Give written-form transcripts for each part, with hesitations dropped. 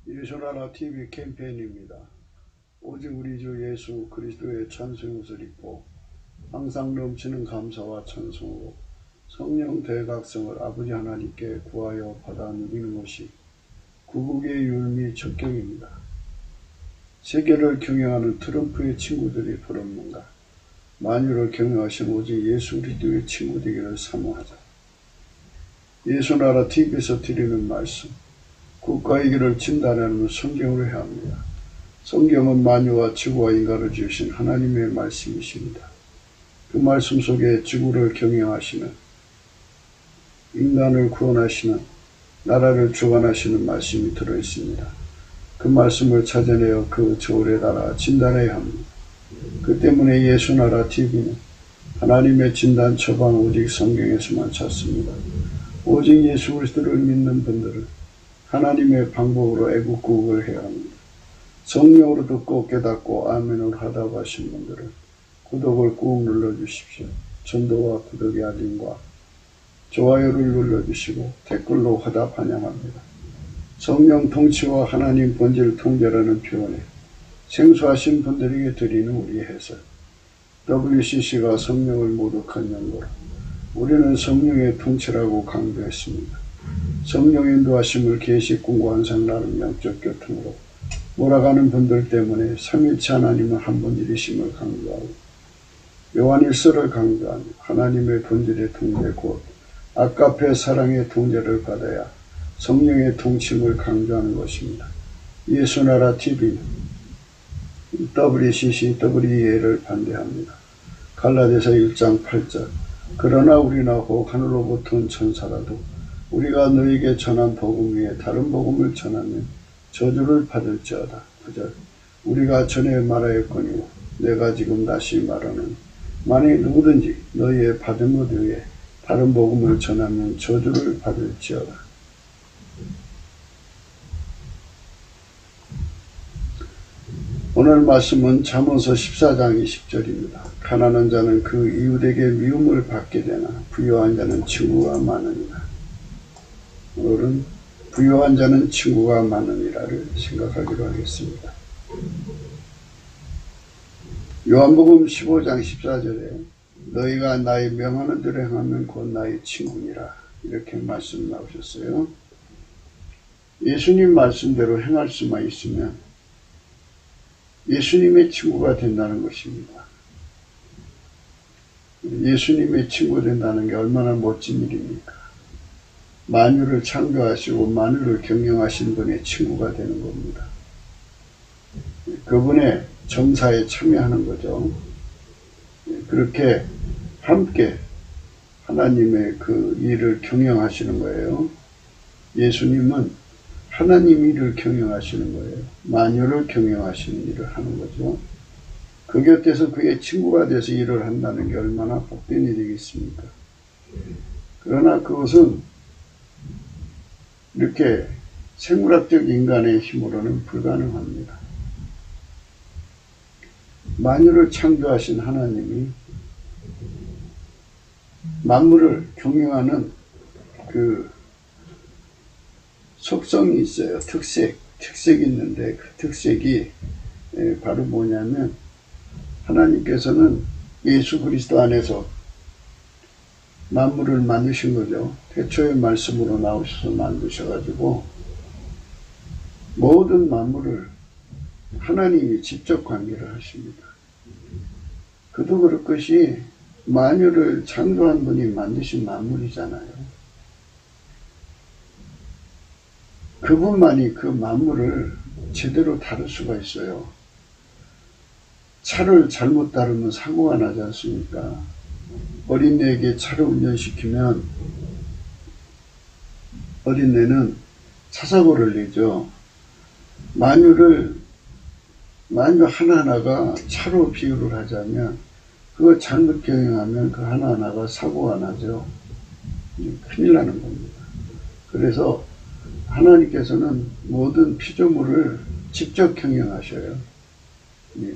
예수나라 TV 캠페인입니다. 오직 우리 주 예수 그리스도의 찬송의 옷을 입고 항상 넘치는 감사와 찬송으로 성령 대각성을 아버지 하나님께 구하여 받아 누리는 것이 구국의 율미 적경입니다. 세계를 경영하는 트럼프의 친구들이 부릅는가. 만유를 경영하신 오직 예수 그리스도의 친구 되기를 사모하자. 예수나라 TV에서 드리는 말씀, 국가의 길을 진단하는 성경으로 해야 합니다. 성경은 만유와 지구와 인간을 지으신 하나님의 말씀이십니다. 그 말씀 속에 지구를 경영하시는, 인간을 구원하시는, 나라를 주관하시는 말씀이 들어있습니다. 그 말씀을 찾아내어 그 저울에 달아 진단해야 합니다. 그 때문에 예수나라 TV는 하나님의 진단 처방 오직 성경에서만 찾습니다. 오직 예수 그리스도를 믿는 분들은 하나님의 방법으로 애국국을 해야 합니다. 성령으로 듣고 깨닫고 아멘으로 하다고 하신 분들은 구독을 꾹 눌러주십시오. 전도와 구독의 알림과 좋아요를 눌러주시고 댓글로 화답 환영합니다. 성령 통치와 하나님 본질 통제라는 표현에 생소하신 분들에게 드리는 우리의 해설. WCC가 성령을 모독한 연고로 우리는 성령의 통치라고 강조했습니다. 성령 인도하심을 계시 꿈과 환상 나름 영적 교통으로 몰아가는 분들 때문에 삼위일체 하나님은 한 분이심을 강조하고 요한일서를 강조하며 하나님의 본질의 통제 곧 아까페 사랑의 통제를 받아야 성령의 통치를 강조하는 것입니다. 예수나라 TV는 WCC, WEA를 반대합니다. 갈라디아서 1장 8절 그러나 우리나 혹 하늘로부터 온 천사라도 우리가 너에게 전한 복음 위에 다른 복음을 전하면 저주를 받을지어다. 9절 우리가 전에 말하였거니와 내가 지금 다시 말하는 만일 누구든지 너희의 받은 것 위에 다른 복음을 전하면 저주를 받을지어다. 오늘 말씀은 잠언서 14장 20절입니다. 가난한 자는 그 이웃에게 미움을 받게 되나 부유한 자는 친구가 많으니라. 오늘은 부유한 자는 친구가 많으니라를 생각하기로 하겠습니다. 요한복음 15장 14절에 너희가 나의 명하는 대로 행하면 곧 나의 친구니라 이렇게 말씀 나오셨어요. 예수님 말씀대로 행할 수만 있으면 예수님의 친구가 된다는 것입니다. 예수님의 친구 된다는 게 얼마나 멋진 일입니까? 만유를 창조하시고 만유를 경영하신 분의 친구가 되는 겁니다. 그분의 정사에 참여하는 거죠. 그렇게 함께 하나님의 그 일을 경영하시는 거예요. 예수님은 하나님 일을 경영하시는 거예요. 만유를 경영하시는 일을 하는 거죠. 그 곁에서 그의 친구가 돼서 일을 한다는 게 얼마나 복된 일이겠습니까? 그러나 그것은 이렇게 생물학적 인간의 힘으로는 불가능합니다. 만유를 창조하신 하나님이 만물을 경영하는 그 속성이 있어요. 특색이 있는데 그 특색이 바로 뭐냐면 하나님께서는 예수 그리스도 안에서 만물을 만드신 거죠. 태초의 말씀으로 나오셔서 만드셔가지고 모든 만물을 하나님이 직접 관계를 하십니다. 그도 그럴 것이 만유를 창조한 분이 만드신 만물이잖아요. 그분만이 그 만물을 제대로 다룰 수가 있어요. 차를 잘못 다루면 사고가 나지 않습니까? 어린애에게 차를 운전시키면 어린애는 차사고를 내죠. 만유 하나하나가 차로 비유를 하자면 그걸 잘못 경영하면 그 하나하나가 사고가 나죠. 큰일 나는 겁니다. 그래서 하나님께서는 모든 피조물을 직접 경영하셔요.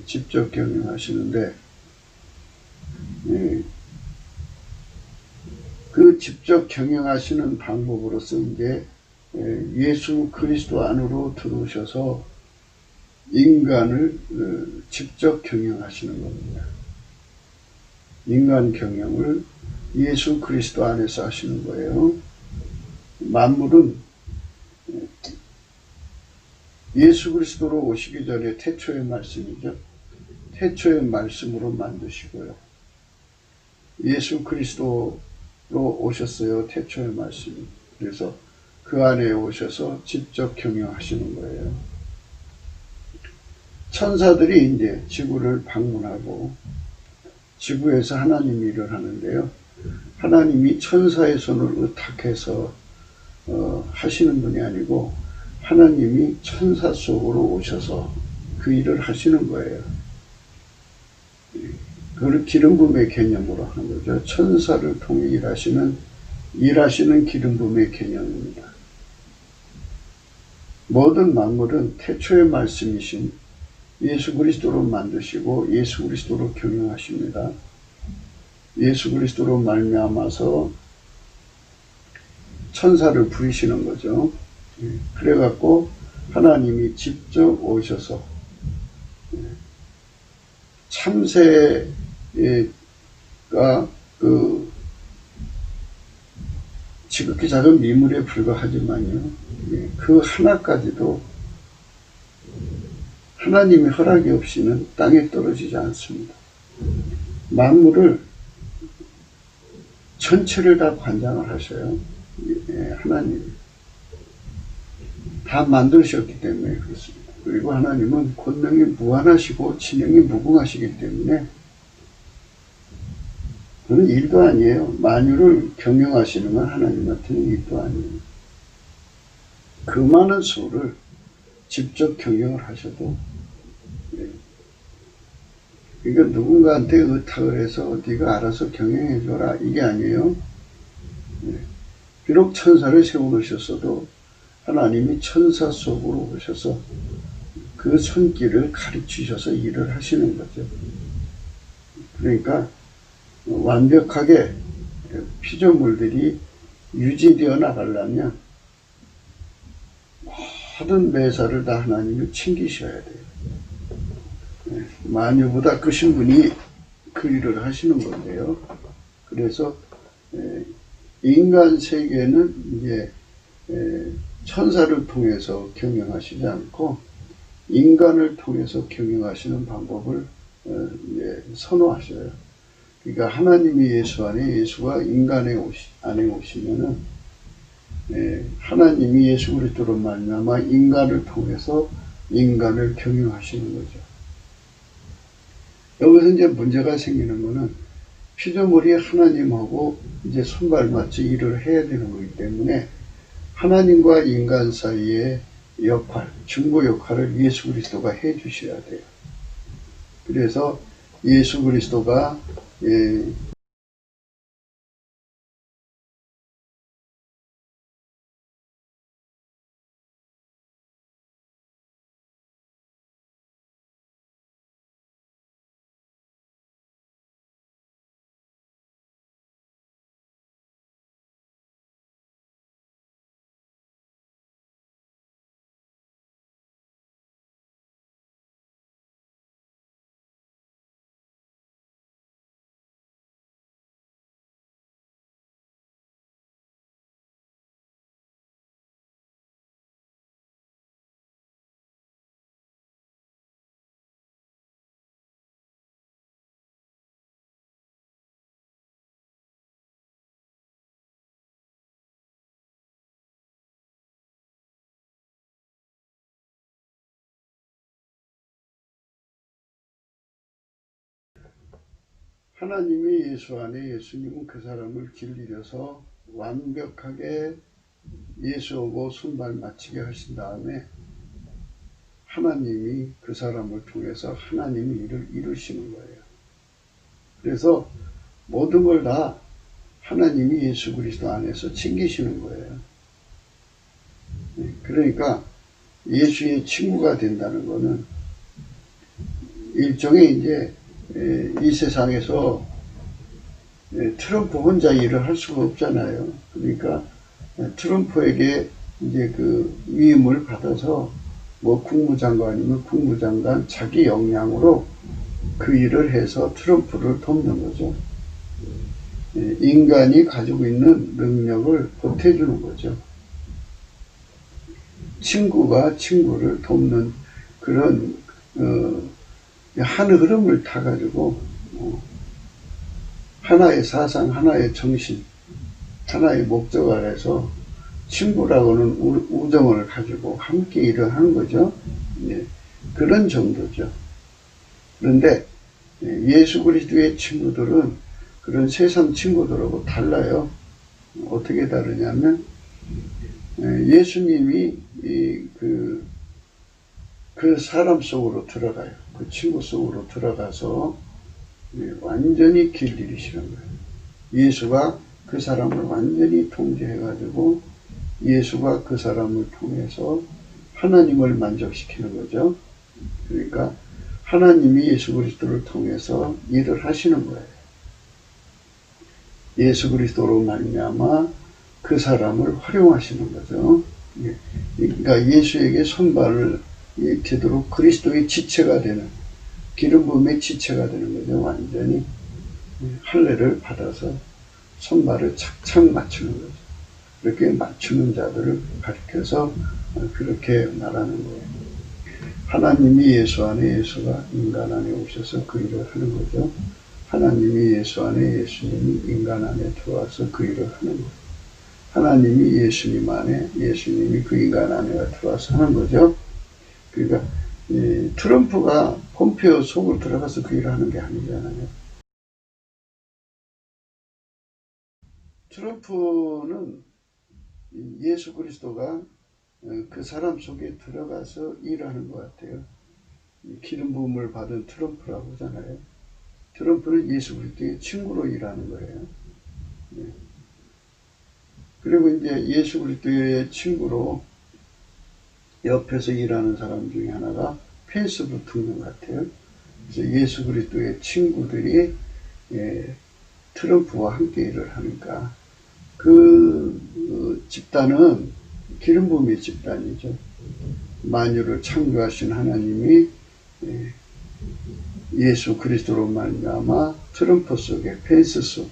직접 경영하시는데 그 직접 경영하시는 방법으로서 이제 예수 그리스도 안으로 들어오셔서 인간을 직접 경영하시는 겁니다. 인간 경영을 예수 그리스도 안에서 하시는 거예요. 만물은 예수 그리스도로 오시기 전에 태초의 말씀이죠. 태초의 말씀으로 만드시고요. 예수 그리스도로 오셨어요. 태초의 말씀이. 그래서 그 안에 오셔서 직접 경영하시는 거예요. 천사들이 이제 지구를 방문하고 지구에서 하나님이 일을 하는데요. 하나님이 천사의 손을 의탁해서 하시는 분이 아니고 하나님이 천사 속으로 오셔서 그 일을 하시는 거예요. 그걸 기름 부음의 개념으로 하는 거죠. 천사를 통해 일하시는 기름 부음의 개념입니다. 모든 만물은 태초의 말씀이신 예수 그리스도로 만드시고 예수 그리스도로 경영하십니다. 예수 그리스도로 말미암아서 천사를 부리시는 거죠. 그래갖고 하나님이 직접 오셔서 참새가 지극히 작은 미물에 불과하지만요, 그 하나까지도 하나님의 허락이 없이는 땅에 떨어지지 않습니다. 만물을 전체를 다 관장을 하셔요. 하나님이 다 만드셨기 때문에 그렇습니다. 그리고 하나님은 권능이 무한하시고 지능이 무궁하시기 때문에 그건 일도 아니에요. 만유를 경영하시는 건 하나님한테는 일도 아니에요. 그 많은 수를 직접 경영을 하셔도, 그러니까 누군가한테 의탁을 해서 네가 알아서 경영해줘라 이게 아니에요. 비록 천사를 세워놓으셨어도 하나님이 천사 속으로 오셔서 그 손길을 가르치셔서 일을 하시는 거죠. 그러니까 완벽하게 피조물들이 유지되어 나가려면 모든 매사를 다 하나님이 챙기셔야 돼요. 만유보다 크신 분이 그 일을 하시는 건데요. 그래서 인간 세계는 이제 천사를 통해서 경영하시지 않고 인간을 통해서 경영하시는 방법을 이제 선호하셔요. 그러니까 하나님이 예수 안에, 예수가 인간 안에 오시면은 하나님이 예수 그리스도로 말미암아 인간을 통해서 인간을 경영하시는 거죠. 여기서 이제 문제가 생기는 거는 피조물이 하나님하고 이제 손발맞춰 일을 해야 되는 거기 때문에 하나님과 인간 사이의 역할, 중보 역할을 예수 그리스도가 해 주셔야 돼요. 그래서 예수 그리스도가 하나님이 예수 안에 예수님은 그 사람을 길들여서 완벽하게 예수하고 손발 맞추게 하신 다음에 하나님이 그 사람을 통해서 하나님이 일을 이루시는 거예요. 그래서 모든 걸 다 하나님이 예수 그리스도 안에서 챙기시는 거예요. 그러니까 예수의 친구가 된다는 것은 일종의 이제 이 세상에서 트럼프 혼자 일을 할 수가 없잖아요. 그러니까 트럼프에게 이제 그 위임을 받아서 뭐 국무장관이면 국무장관 자기 역량으로 그 일을 해서 트럼프를 돕는 거죠. 인간이 가지고 있는 능력을 보태주는 거죠. 친구가 친구를 돕는 그런 한 흐름을 타가지고 하나의 사상, 하나의 정신, 하나의 목적 아래서 친구라고는 우정을 가지고 함께 일을 하는 거죠. 예, 그런 정도죠. 그런데 예수 그리스도의 친구들은 그런 세상 친구들하고 달라요. 어떻게 다르냐면 예수님이 그 사람 속으로 들어가요. 그 친구 속으로 들어가서 완전히 길 잃으시는 거예요. 예수가 그 사람을 완전히 통제해가지고 예수가 그 사람을 통해서 하나님을 만족시키는 거죠. 그러니까 하나님이 예수 그리스도를 통해서 일을 하시는 거예요. 예수 그리스도로 말미암아 그 사람을 활용하시는 거죠. 그러니까 예수에게 손발을 되도록 그리스도의 지체가 되는, 기름 부음의 지체가 되는 거죠. 완전히 할례를 받아서 손발을 착착 맞추는 거죠. 그렇게 맞추는 자들을 가리켜서 그렇게 말하는 거예요. 하나님이 예수 안에, 예수가 인간 안에 오셔서 그 일을 하는 거죠. 하나님이 예수 안에, 예수님이 인간 안에 들어와서 그 일을 하는 거예요. 하나님이 예수님 안에, 예수님이 그 인간 안에 들어와서 하는 거죠. 그러니까 트럼프가 폼페이오 속으로 들어가서 그 일을 하는 게 아니잖아요. 트럼프는 예수 그리스도가 그 사람 속에 들어가서 일하는 것 같아요. 기름 부음을 받은 트럼프라고 하잖아요. 트럼프는 예수 그리스도의 친구로 일하는 거예요. 그리고 이제 예수 그리스도의 친구로 옆에서 일하는 사람 중에 하나가 펜스 부통령 같아요. 그래서 예수 그리스도의 친구들이 트럼프와 함께 일을 하니까 그 집단은 기름 부음의 집단이죠. 만유를 창조하신 하나님이 예수 그리스도로 말미암아 트럼프 속에, 펜스 속에,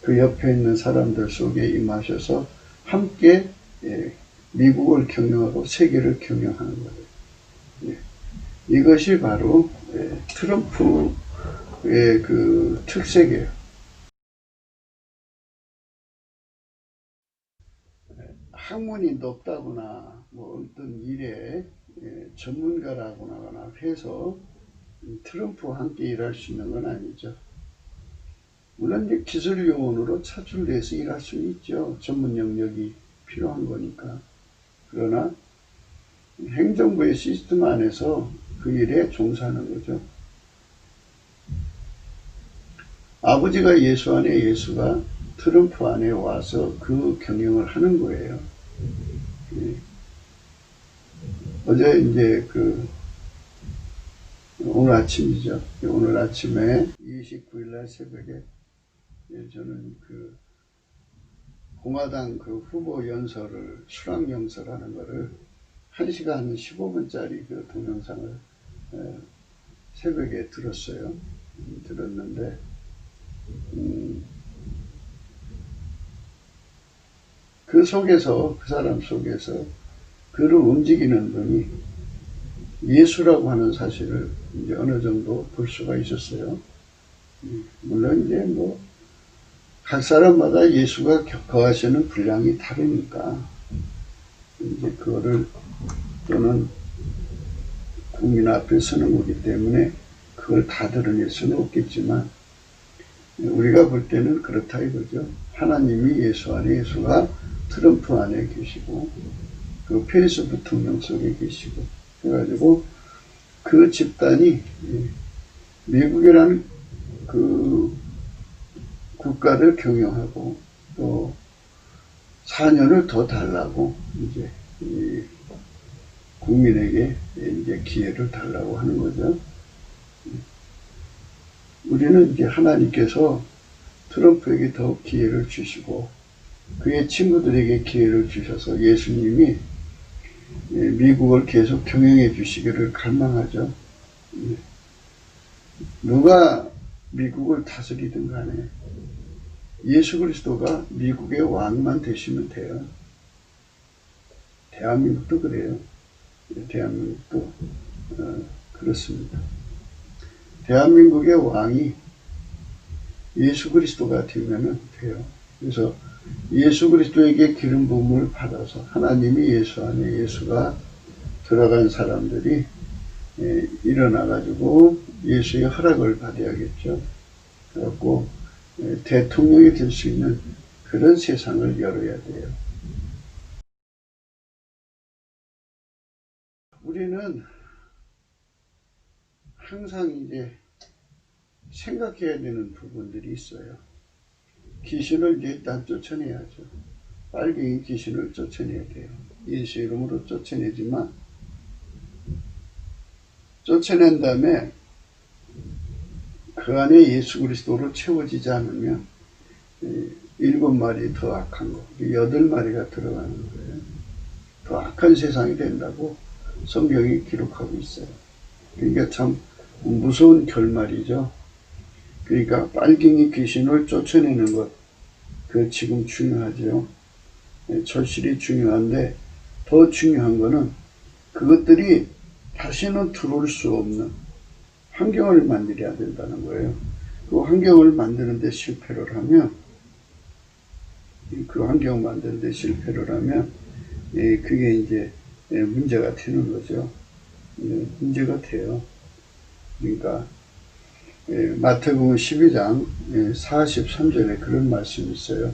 그 옆에 있는 사람들 속에 임하셔서 함께 미국을 경영하고 세계를 경영하는 거예요. 이것이 바로 트럼프의 그 특색이에요. 학문이 높다거나 뭐 어떤 일에 전문가라거나 해서 트럼프와 함께 일할 수 있는 건 아니죠. 물론 이제 기술 요원으로 차출돼서 일할 수는 있죠. 전문 영역이 필요한 거니까. 그러나 행정부의 시스템 안에서 그 일에 종사하는 거죠. 아버지가 예수 안에, 예수가 트럼프 안에 와서 그 경영을 하는 거예요. 어제 이제 오늘 아침이죠. 오늘 아침에 29일날 새벽에 저는 공화당 후보 연설을, 수락 연설하는 거를 1시간 15분짜리 동영상을 새벽에 들었어요. 들었는데, 그 속에서, 그 사람 속에서 그를 움직이는 분이 예수라고 하는 사실을 이제 어느 정도 볼 수가 있었어요. 물론 이제 각 사람마다 예수가 거하시는 분량이 다르니까, 이제 그거를 또는 국민 앞에 서는 거기 때문에 그걸 다 드러낼 수는 없겠지만, 우리가 볼 때는 그렇다 이거죠. 하나님이 예수 안에, 예수가 트럼프 안에 계시고, 그 펜스 부통령 속에 계시고, 그래가지고 그 집단이 미국이라는 그 국가를 경영하고 또 4년을 더 달라고 이제 국민에게 이제 기회를 달라고 하는 거죠. 우리는 이제 하나님께서 트럼프에게 더욱 기회를 주시고 그의 친구들에게 기회를 주셔서 예수님이 미국을 계속 경영해 주시기를 갈망하죠. 누가 미국을 다스리든 간에 예수 그리스도가 미국의 왕만 되시면 돼요. 대한민국도 그래요. 대한민국도 그렇습니다. 대한민국의 왕이 예수 그리스도가 되면 돼요. 그래서 예수 그리스도에게 기름 부음을 받아서 하나님이 예수 안에 예수가 들어간 사람들이 일어나가지고 예수의 허락을 받아야겠죠. 그래갖고 대통령이 될 수 있는 그런 세상을 열어야 돼요. 우리는 항상 이제 생각해야 되는 부분들이 있어요. 귀신을 이제 일단 쫓아내야죠. 빨갱이 귀신을 쫓아내야 돼요. 예수 이름으로 쫓아내지만 쫓아낸 다음에 그 안에 예수 그리스도로 채워지지 않으면 7마리 더 악한 거, 8마리가 들어가는 거예요. 더 악한 세상이 된다고 성경이 기록하고 있어요. 그러니까 참 무서운 결말이죠. 그러니까 빨갱이 귀신을 쫓아내는 것, 그 지금 중요하죠. 절실히 중요한데 더 중요한 거는 그것들이 다시는 들어올 수 없는 환경을 만들어야 된다는 거예요. 그 환경을 만드는데 실패를 하면 그게 이제 문제가 되는 거죠. 문제가 돼요. 그러니까 마태복음 12장 43절에 그런 말씀이 있어요.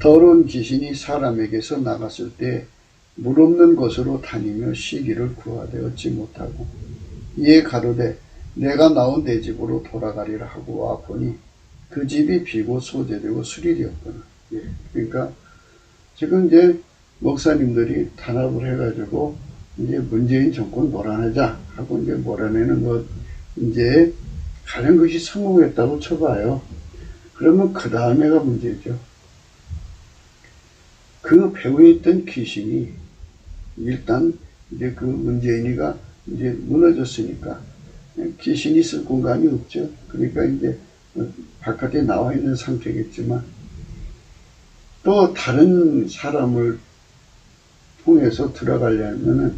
더러운 귀신이 사람에게서 나갔을 때 물 없는 곳으로 다니며 쉬기를 구하되 얻지 못하고 이에 가로되 내가 나온 내 집으로 돌아가리라 하고 와 보니 그 집이 비고 소재되고 수리되었구나. 그러니까 지금 이제 목사님들이 탄압을 해가지고 이제 문재인 정권 몰아내자 하고 이제 몰아내는 것 이제 가는 것이 성공했다고 쳐봐요. 그러면 그 다음에가 문제죠. 그 배후에 있던 귀신이 일단 이제 그 문재인이가 이제 무너졌으니까 귀신이 있을 공간이 없죠. 그러니까 이제 바깥에 나와 있는 상태겠지만 또 다른 사람을 통해서 들어가려면은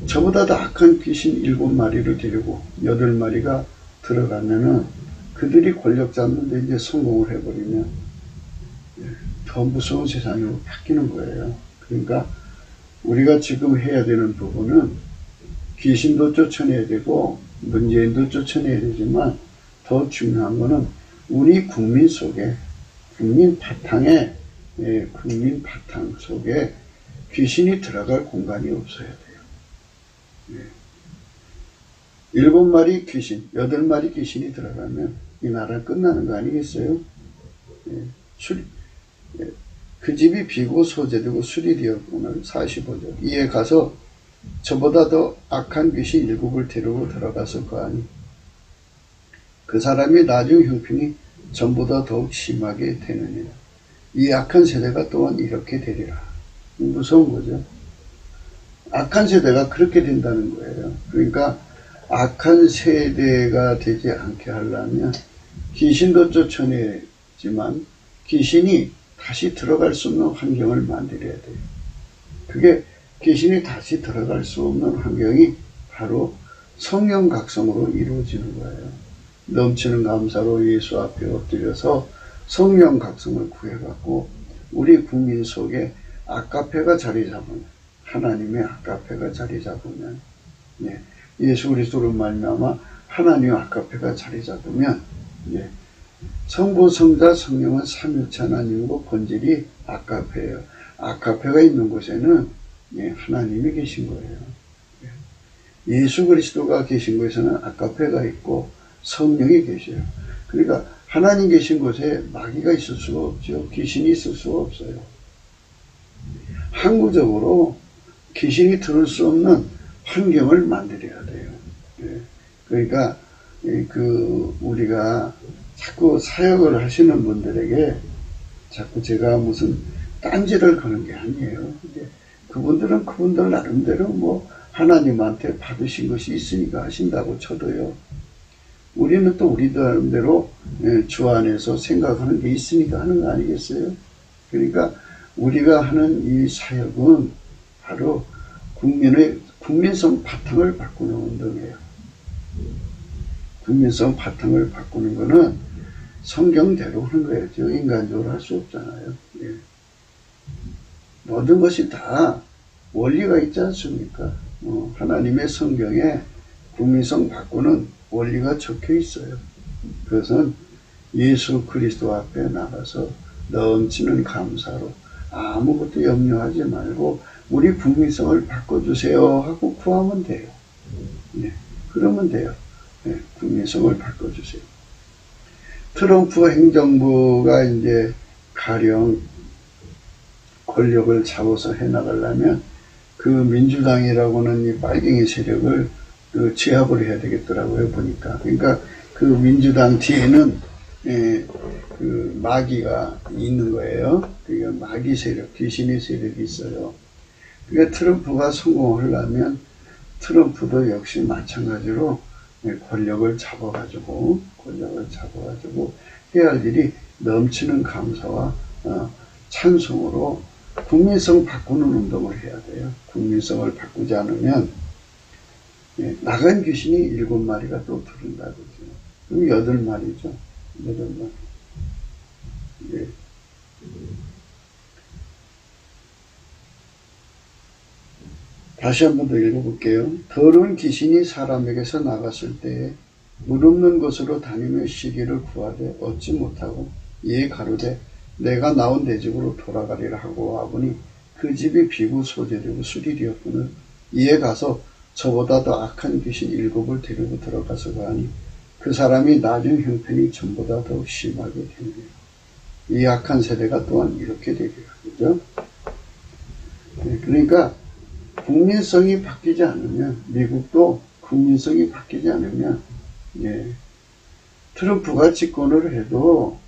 저보다 더 악한 귀신 7마리를 데리고 8마리가 들어가면은 그들이 권력 잡는데 이제 성공을 해버리면 더 무서운 세상으로 바뀌는 거예요. 그러니까 우리가 지금 해야 되는 부분은 귀신도 쫓아내야 되고 문재인도 쫓아내야 되지만 더 중요한 거는 우리 국민 속에 국민 바탕 속에 귀신이 들어갈 공간이 없어야 돼요. 7마리 귀신, 8마리 귀신이 들어가면 이 나라 끝나는 거 아니겠어요? 그 집이 비고 소재되고 수리되었구나. 45절. 이에 가서 저보다 더 악한 귀신 7을 데리고 들어가서 거하니 그 사람이 나중 형편이 전보다 더욱 심하게 되느니라. 이 악한 세대가 또한 이렇게 되리라. 무서운 거죠. 악한 세대가 그렇게 된다는 거예요. 그러니까 악한 세대가 되지 않게 하려면 귀신도 쫓아내지만 귀신이 다시 들어갈 수 없는 환경을 만들어야 돼요. 그게 귀신이 다시 들어갈 수 없는 환경이 바로 성령 각성으로 이루어지는 거예요. 넘치는 감사로 예수 앞에 엎드려서 성령 각성을 구해갖고 우리 국민 속에 아카페가 자리 잡으면 하나님의 아카페가 자리 잡으면 예수 그리스도로 말미암아 하나님의 아카페가 자리 잡으면 성부, 성자, 성령은 삼위일체 하나님이고 본질이 아카페예요. 아카페가 있는 곳에는 하나님이 계신 거예요. 예수 그리스도가 계신 곳에는 아카페가 있고 성령이 계셔요. 그러니까 하나님 계신 곳에 마귀가 있을 수가 없죠. 귀신이 있을 수가 없어요. 항구적으로 귀신이 들을 수 없는 환경을 만들어야 돼요. 그러니까 우리가 자꾸 사역을 하시는 분들에게 자꾸 제가 무슨 딴지를 거는 게 아니에요. 근데 그분들은 그분들 나름대로 뭐 하나님한테 받으신 것이 있으니까 하신다고 쳐도요. 우리는 또 우리 나름대로 주 안에서 생각하는 게 있으니까 하는 거 아니겠어요? 그러니까 우리가 하는 이 사역은 바로 국민성 바탕을 바꾸는 운동이에요. 국민성 바탕을 바꾸는 거는 성경대로 하는 거예요. 인간적으로 할 수 없잖아요. 예. 모든 것이 다 원리가 있지 않습니까? 하나님의 성경에 국민성 바꾸는 원리가 적혀 있어요. 그것은 예수 그리스도 앞에 나가서 넘치는 감사로 아무것도 염려하지 말고 우리 국민성을 바꿔주세요 하고 구하면 돼요. 네, 그러면 돼요. 네, 국민성을 바꿔주세요. 트럼프 행정부가 이제 가령 권력을 잡아서 해나가려면 그 민주당이라고는 이 빨갱이 세력을 제압을 해야 되겠더라고요, 보니까. 그러니까 그 민주당 뒤에는 그 마귀가 있는 거예요. 그러니까 마귀 세력, 귀신의 세력이 있어요. 그러니까 트럼프가 성공하려면 트럼프도 역시 마찬가지로 권력을 잡아가지고 해야 할 일이 넘치는 감사와 찬송으로 국민성 바꾸는 운동을 해야 돼요. 국민성을 바꾸지 않으면 나간 귀신이 7마리가 또 들은다 그러죠. 그럼 8마리죠. 8마리. 예. 다시 한 번 더 읽어볼게요. 더러운 귀신이 사람에게서 나갔을 때에 물 없는 곳으로 다니며 쉬기를 구하되 얻지 못하고 이에 가로되 내가 나온 내 집으로 돌아가리라 하고 와보니 그 집이 비고 소재되고 수리되었거늘 이에 가서 저보다 더 악한 귀신 7을 데리고 들어가서 가니 그 사람이 나중 형편이 전보다 더 심하게 되느니라. 이 악한 세대가 또한 이렇게 되리라. 그죠? 네, 그러니까 국민성이 바뀌지 않으면, 미국도 국민성이 바뀌지 않으면, 트럼프가 집권을 해도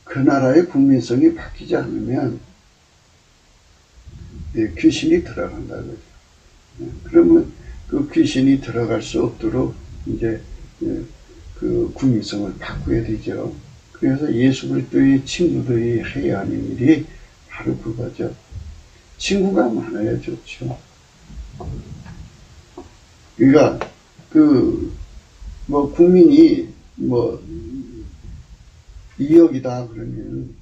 그 나라의 국민성이 바뀌지 않으면 귀신이 들어간다 그죠. 그러면 그 귀신이 들어갈 수 없도록 이제 그 국민성을 바꾸어야 되죠. 그래서 예수 그리스도의 친구들이 해야 하는 일이 바로 그거죠. 친구가 많아야 좋죠. 그러니까 국민이 2억이다 그러면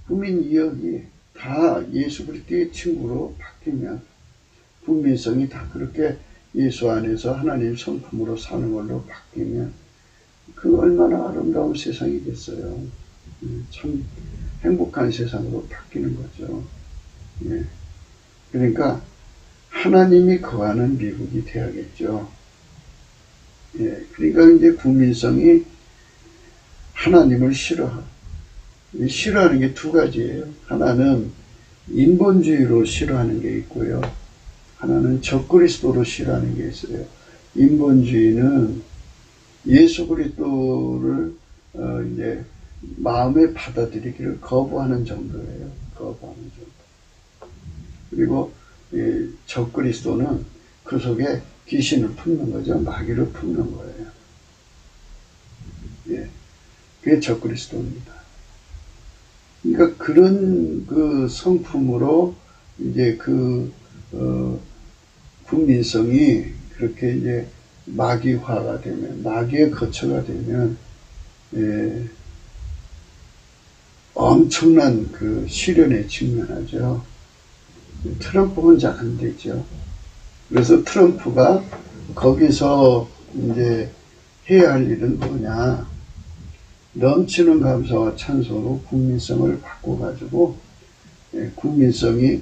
국민 2억이 다 예수 그리스도의 친구로 바뀌면 국민성이 다 그렇게 예수 안에서 하나님 성품으로 사는 걸로 바뀌면 그 얼마나 아름다운 세상이 됐어요. 참 행복한 세상으로 바뀌는 거죠. 그러니까 하나님이 거하는 미국이 돼야겠죠. 그러니까 이제 국민성이 하나님을 싫어하는 게 두 가지예요. 하나는 인본주의로 싫어하는 게 있고요. 하나는 적그리스도로 싫어하는 게 있어요. 인본주의는 예수 그리스도를 이제 마음에 받아들이기를 거부하는 정도예요. 거부하는 정도. 그리고 적그리스도는 그 속에 귀신을 품는 거죠. 마귀를 품는 거예요. 그게 적그리스도입니다. 그러니까 그런 그 성품으로 이제 국민성이 그렇게 이제 마귀화가 되면, 마귀의 거처가 되면, 엄청난 그 시련에 직면하죠. 트럼프 혼자 안 되죠. 그래서 트럼프가 거기서 이제 해야 할 일은 뭐냐. 넘치는 감사와 찬송으로 국민성을 바꿔가지고, 국민성이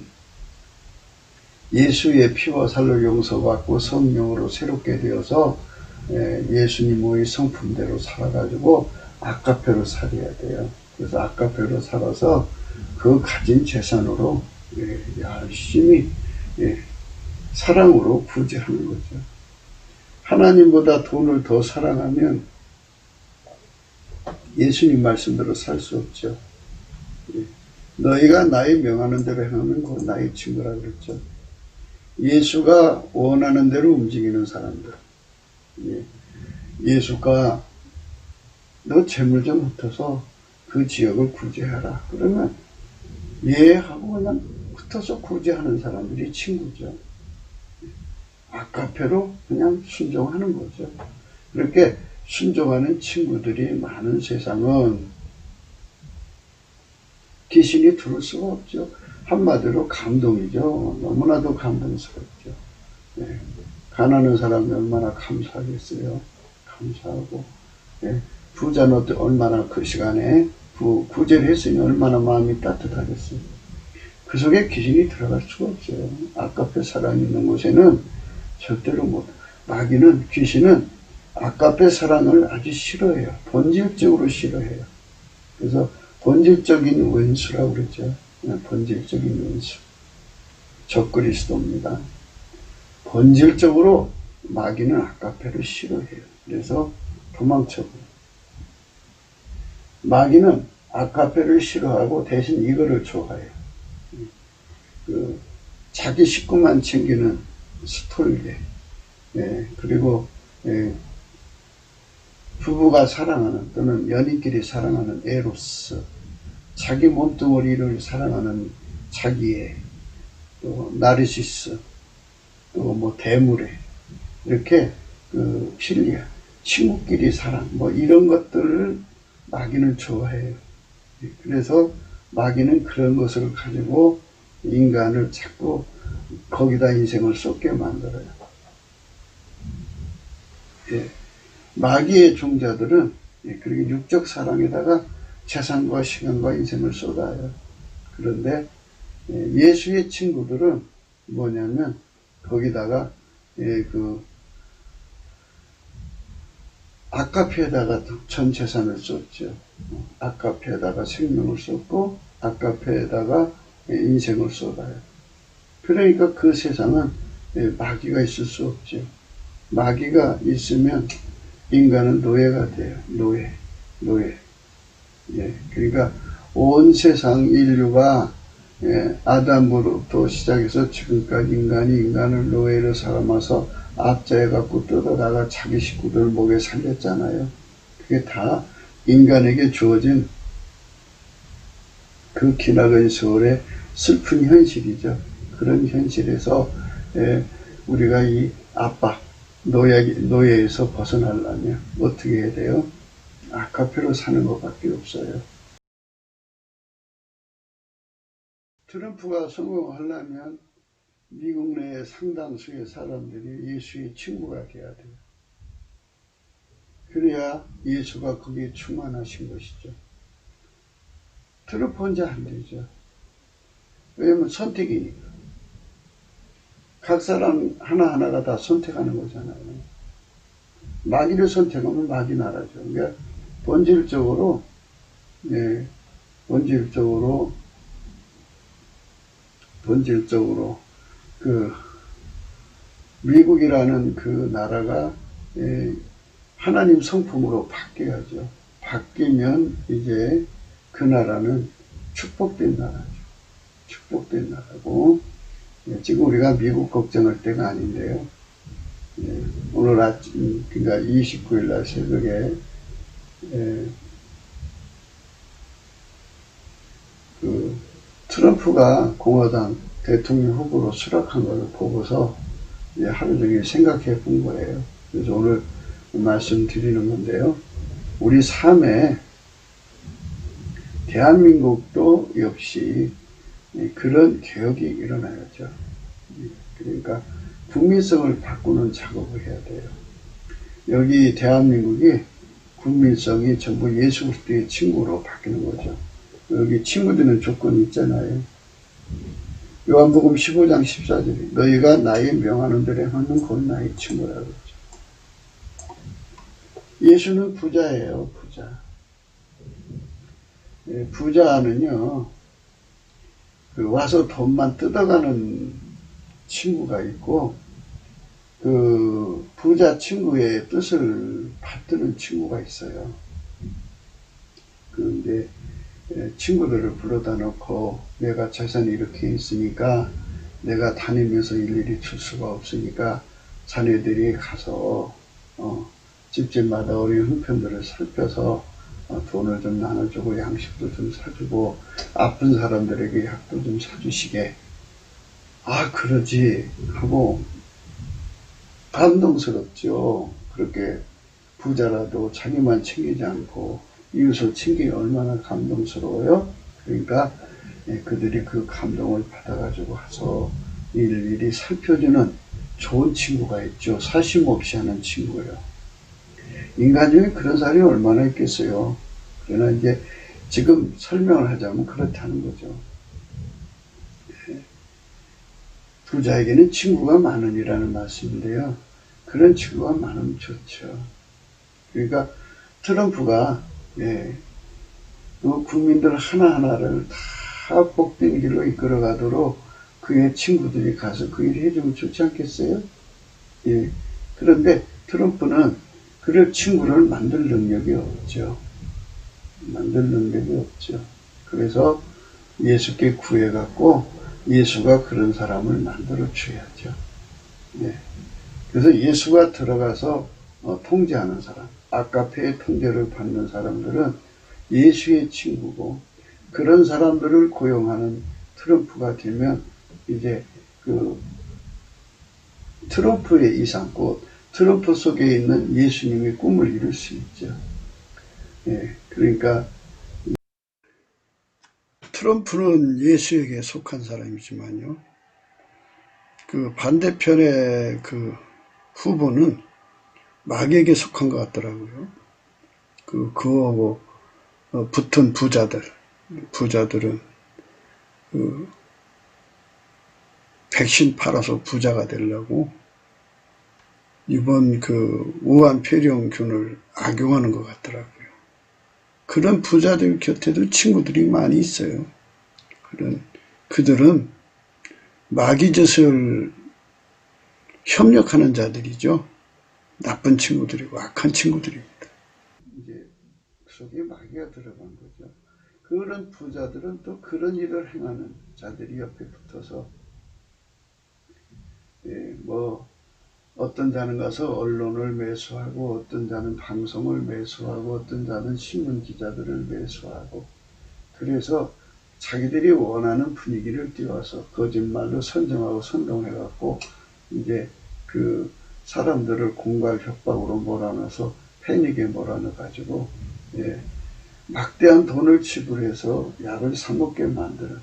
예수의 피와 살로 용서받고 성령으로 새롭게 되어서 예수님의 성품대로 살아가지고 아까페로 살아야 돼요. 그래서 아까페로 살아서 그 가진 재산으로 열심히 사랑으로 구제하는 거죠. 하나님보다 돈을 더 사랑하면 예수님 말씀대로 살 수 없죠. 예. 너희가 나의 명하는 대로 행하면 곧 나의 친구라 그랬죠. 예수가 원하는 대로 움직이는 사람들. 예. 예수가 너 재물 좀 흩어서 그 지역을 구제하라. 그러면 예 하고 그냥 흩어서 구제하는 사람들이 친구죠. 아까페로 그냥 순종하는 거죠. 그렇게 순종하는 친구들이 많은 세상은 귀신이 들을 수가 없죠. 한마디로 감동이죠. 너무나도 감동스럽죠. 네. 가난한 사람이 얼마나 감사하겠어요. 감사하고 네. 부자는 얼마나 그 시간에 구제를 했으니 얼마나 마음이 따뜻하겠어요. 그 속에 귀신이 들어갈 수가 없어요. 아까페 사랑이 있는 곳에는 절대로 못. 마귀는, 귀신은 아까페 사랑을 아주 싫어해요. 본질적으로 싫어해요. 그래서 본질적인 원수라고 그러죠. 본질적인 원수. 적그리스도입니다. 본질적으로 마귀는 아까페를 싫어해요. 그래서 도망쳐버려요. 마귀는 아까페를 싫어하고 대신 이거를 좋아해요. 자기 식구만 챙기는 스톨게, 그리고 부부가 사랑하는 또는 연인끼리 사랑하는 에로스, 자기 몸뚱어리를 사랑하는 자기애, 또 나르시스, 또 뭐 대물애, 이렇게 필리아, 친구끼리 사랑, 뭐 이런 것들을 마귀는 좋아해요. 그래서 마귀는 그런 것을 가지고 인간을 자꾸 거기다 인생을 쏟게 만들어요. 예. 마귀의 종자들은 그렇게 육적 사랑에다가 재산과 시간과 인생을 쏟아요. 그런데 예수의 친구들은 뭐냐면 거기다가 아까페에다가 전 재산을 쏟죠. 아까페에다가 생명을 쏟고 아까페에다가 인생을 쏟아요. 그러니까 그 세상은 마귀가 있을 수 없죠. 마귀가 있으면 인간은 노예가 돼요. 노예. 예, 그러니까 온 세상 인류가 아담으로부터 시작해서 지금까지 인간을 노예로 삼아서 압제해갖고 뜯어다가 자기 식구들 목에 살렸잖아요. 그게 다 인간에게 주어진 그 기나긴 세월의 슬픈 현실이죠. 그런 현실에서 우리가 이 압박, 노예에서 벗어나려면 어떻게 해야 돼요? 아카페로 사는 것밖에 없어요. 트럼프가 성공하려면 미국 내의 상당수의 사람들이 예수의 친구가 돼야 돼요. 그래야 예수가 거기에 충만하신 것이죠. 트럼프 혼자 안 되죠. 왜냐면 선택이니까. 각 사람 하나하나가 다 선택하는 거잖아요. 마귀를 선택하면 마귀 나라죠. 그러니까 본질적으로 미국이라는 그 나라가 하나님 성품으로 바뀌어야죠. 바뀌면 이제 그 나라는 축복된 나라죠. 축복된 나라고, 지금 우리가 미국 걱정할 때가 아닌데요. 오늘 아침, 그러니까 29일 날 새벽에 트럼프가 공화당 대통령 후보로 수락한 걸 보고서 하루 종일 생각해 본 거예요. 그래서 오늘 말씀드리는 건데요. 우리 삶에 대한민국도 역시 그런 개혁이 일어나야죠. 그러니까 국민성을 바꾸는 작업을 해야 돼요. 여기 대한민국이 국민성이 전부 예수 그리스도의 친구로 바뀌는 거죠. 여기 친구되는 조건이 있잖아요. 요한복음 15장 14절에 너희가 나의 명하는 대로 행하는 곧 나의 친구라고 그러죠. 예수는 부자예요. 부자. 부자는요, 와서 돈만 뜯어가는 친구가 있고, 부자 친구의 뜻을 받드는 친구가 있어요. 그런데 친구들을 불러다 놓고 내가 재산이 이렇게 있으니까 내가 다니면서 일일이 줄 수가 없으니까 자네들이 가서 집집마다 어린 형편들을 살펴서 돈을 좀 나눠주고 양식도 좀 사주고 아픈 사람들에게 약도 좀 사주시게. 그러지 하고 감동스럽죠. 그렇게 부자라도 자기만 챙기지 않고 이웃을 챙기기 얼마나 감동스러워요. 그러니까 그들이 그 감동을 받아가지고 가서 일일이 살펴주는 좋은 친구가 있죠. 사심 없이 하는 친구예요. 인간 중에 그런 사람이 얼마나 있겠어요. 그러나 이제 지금 설명을 하자면 그렇다는 거죠. 부자에게는 친구가 많으니라는 말씀인데요. 그런 친구가 많으면 좋죠. 그러니까 트럼프가 그 국민들 하나하나를 다 복된 길로 이끌어가도록 그의 친구들이 가서 그 일을 해주면 좋지 않겠어요? 그런데 트럼프는 그럴 친구를 만들 능력이 없죠. 그래서 예수께 구해갖고 예수가 그런 사람을 만들어 줘야죠. 그래서 예수가 들어가서 통제하는 사람, 아카페의 통제를 받는 사람들은 예수의 친구고, 그런 사람들을 고용하는 트럼프가 되면 이제 그 트럼프의 이상꽃, 트럼프 속에 있는 예수님의 꿈을 이룰 수 있죠. 그러니까 트럼프는 예수에게 속한 사람이지만요. 그 반대편의 그 후보는 마귀에게 속한 것 같더라고요. 그하고 붙은 부자들은 백신 팔아서 부자가 되려고 이번 그 우한폐렴균을 악용하는 것 같더라고요. 그런 부자들 곁에도 친구들이 많이 있어요. 그들은 마귀짓을 협력하는 자들이죠. 나쁜 친구들이고 악한 친구들입니다. 이제 속에 마귀가 들어간 거죠. 그런 부자들은 또 그런 일을 행하는 자들이 옆에 붙어서 어떤 자는 가서 언론을 매수하고, 어떤 자는 방송을 매수하고, 어떤 자는 신문 기자들을 매수하고, 그래서 자기들이 원하는 분위기를 띄워서 거짓말로 선정하고 선동해갖고 이제 그 사람들을 공갈 협박으로 몰아넣어서 패닉에 몰아넣어가지고 막대한 돈을 지불해서 약을 사 먹게 만드는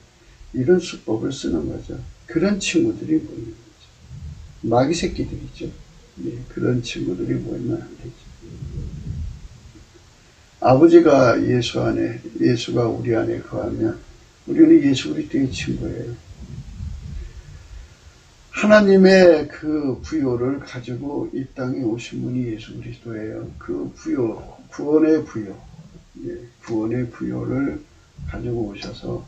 이런 수법을 쓰는 거죠. 그런 친구들이 모이는 거죠. 마귀 새끼들이죠. 그런 친구들이 모이면 안 되죠. 아버지가 예수 안에, 예수가 우리 안에 거하면 우리는 예수 그리스도의 친구예요. 하나님의 그 부요를 가지고 이 땅에 오신 분이 예수 그리스도예요. 그 부요, 구원의 부요, 구원의 부요를 가지고 오셔서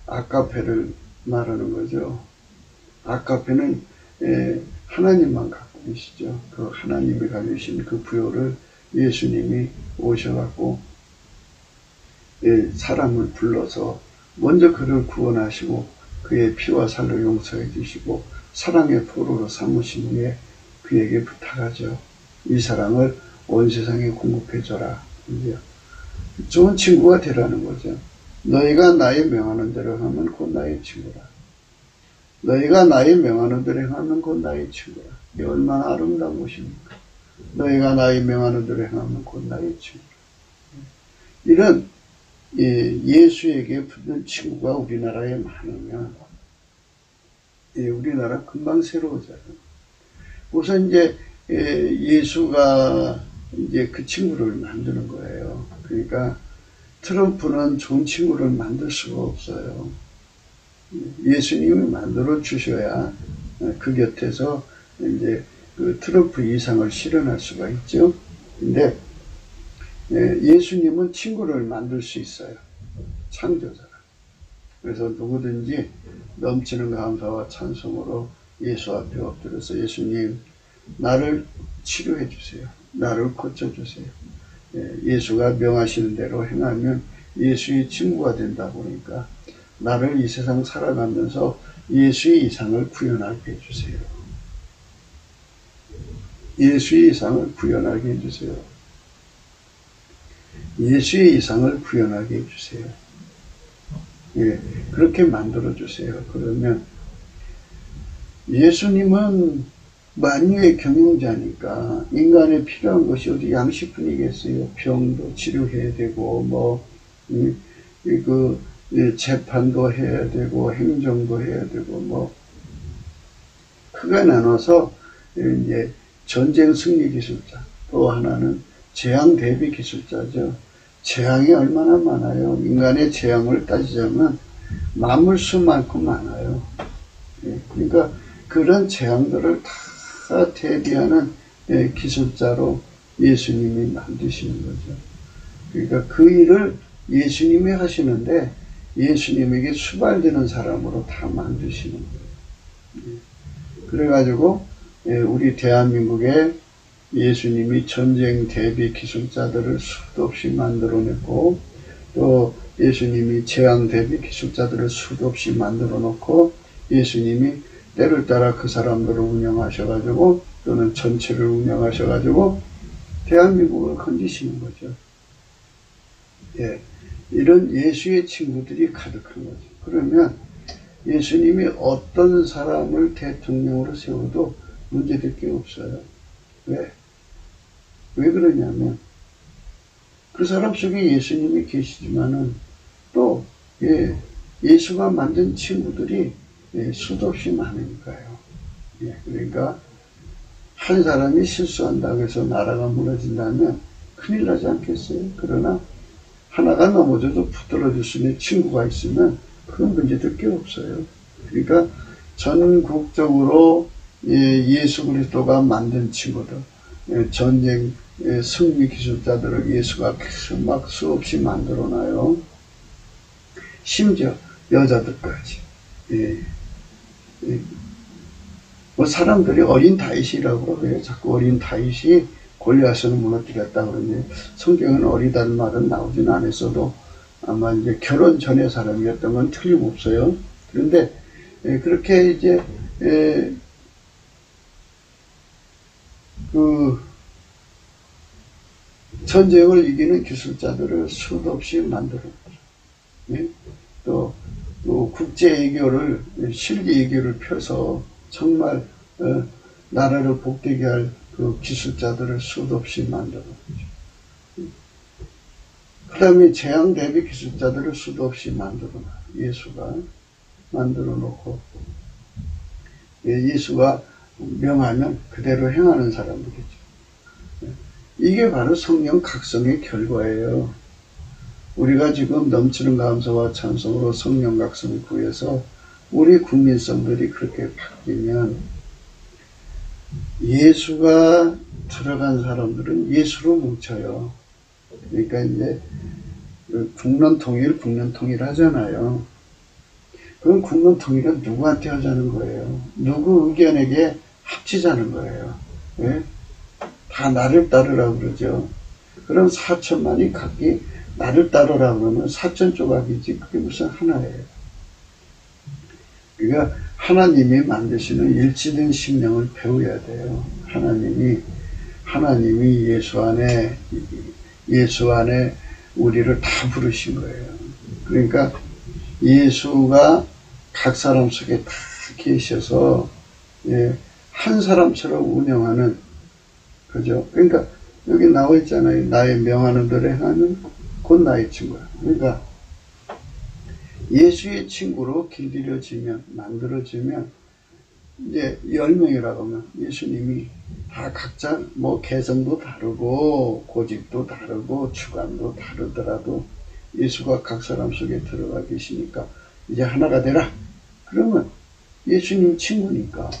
아카페를 말하는 거죠. 아카페는 하나님만 갖고 계시죠. 그 하나님이 가지고 계신 그 부요를 예수님이 오셔갖고 사람을 불러서 먼저 그를 구원하시고 그의 피와 살로 용서해 주시고 사랑의 포로로 삼으신 후에 그에게 부탁하죠. 이 사랑을 온 세상에 공급해줘라. 좋은 친구가 되라는 거죠. 너희가 나의 명하는 대로 하면 곧 나의 친구라. 너희가 나의 명하는 대로 행하면 곧 나의 친구라. 이게 얼마나 아름다운 것입니까? 너희가 나의 명하는 대로 행하면 곧 나의 친구라. 이런 예수에게 붙는 친구가 우리나라에 많으면 우리나라 금방 새로워져요. 우선 이제 예수가 이제 그 친구를 만드는 거예요. 그러니까 트럼프는 좋은 친구를 만들 수가 없어요. 예수님이 만들어 주셔야 그 곁에서 이제 그 트럼프 이상을 실현할 수가 있죠. 근데 예수님은 친구를 만들 수 있어요. 창조자라. 그래서 누구든지 넘치는 감사와 찬송으로 예수 앞에 엎드려서 예수님 나를 치료해 주세요. 나를 고쳐주세요. 예수가 명하시는 대로 행하면 예수의 친구가 된다 보니까 나를 이 세상 살아가면서 예수의 이상을 구현하게 해주세요. 예수의 이상을 구현하게 해주세요. 예수의 이상을 구현하게 해주세요. 예, 그렇게 만들어주세요. 그러면 예수님은 만유의 경영자니까 인간에 필요한 것이 어디 양식뿐이겠어요. 병도 치료해야 되고 재판도 해야 되고 행정도 해야 되고 크게 나눠서 이제 전쟁 승리 기술자, 또 하나는 재앙 대비 기술자죠. 재앙이 얼마나 많아요. 인간의 재앙을 따지자면 만물 수만큼 많아요. 그러니까 그런 재앙들을 다 대비하는 기술자로 예수님이 만드시는 거죠. 그러니까 그 일을 예수님이 하시는데 예수님에게 수발되는 사람으로 다 만드시는 거예요. 그래가지고 우리 대한민국에 예수님이 전쟁 대비 기술자들을 수도 없이 만들어냈고, 또 예수님이 재앙 대비 기술자들을 수도 없이 만들어 놓고, 예수님이 때를 따라 그 사람들을 운영하셔가지고 또는 전체를 운영하셔가지고 대한민국을 건지시는 거죠. 예, 이런 예수의 친구들이 가득한 거죠. 그러면 예수님이 어떤 사람을 대통령으로 세워도 문제될 게 없어요. 왜 그러냐면 그 사람 속에 예수님이 계시지만은 또 예수가 만든 친구들이 수도 없이 많으니까요. 그러니까 한 사람이 실수한다고 해서 나라가 무너진다면 큰일 나지 않겠어요? 그러나 하나가 넘어져도 붙들어줄 수 있는 친구가 있으면 그건 문제될 게 없어요. 그러니까 전국적으로 예수 그리스도가 만든 친구들, 전쟁 승리 기술자들을 예수가 막 수없이 만들어놔요. 심지어 여자들까지. 사람들이 어린 다윗이라고 그래요. 자꾸 어린 다윗이 골리앗을 무너뜨렸다 그러는데 성경은 어리다는 말은 나오진 않았어도 아마 이제 결혼 전의 사람이었던 건 틀림없어요. 그런데 그렇게 이제 그 전쟁을 이기는 기술자들을 수도 없이 만들었죠. 또 국제 외교를 실기 외교를 펴서 정말 나라를 복되게 할 그 기술자들을 수도 없이 만들었죠. 그 다음에 재앙 대비 기술자들을 수도 없이 만들어놔. 예수가 만들어 놓고 예수가 명하면 그대로 행하는 사람들이죠. 이게 바로 성령 각성의 결과예요. 우리가 지금 넘치는 감사와 찬송으로 성령 각성을 구해서 우리 국민성들이 그렇게 바뀌면 예수가 들어간 사람들은 예수로 뭉쳐요. 그러니까 이제 국론 통일 하잖아요. 그럼 국론 통일은 누구한테 하자는 거예요? 누구 의견에게 합치자는 거예요. 다 나를 따르라고 그러죠. 그럼 4천만이 각기 나를 따르라고 그러면 4천 조각이지 그게 무슨 하나예요. 그러니까 하나님이 만드시는 일치된 심령을 배워야 돼요. 하나님이 예수 안에 우리를 다 부르신 거예요. 그러니까 예수가 각 사람 속에 다 계셔서 한 사람처럼 운영하는, 그죠? 그러니까 여기 나와 있잖아요. 나의 명하는 대로 행하는 곧 나의 친구야. 그러니까 예수의 친구로 만들어지면 이제 10명이라고 하면 예수님이 다 각자 개성도 다르고 고집도 다르고 주관도 다르더라도 예수가 각 사람 속에 들어가 계시니까 이제 하나가 되라. 그러면 예수님 친구니까.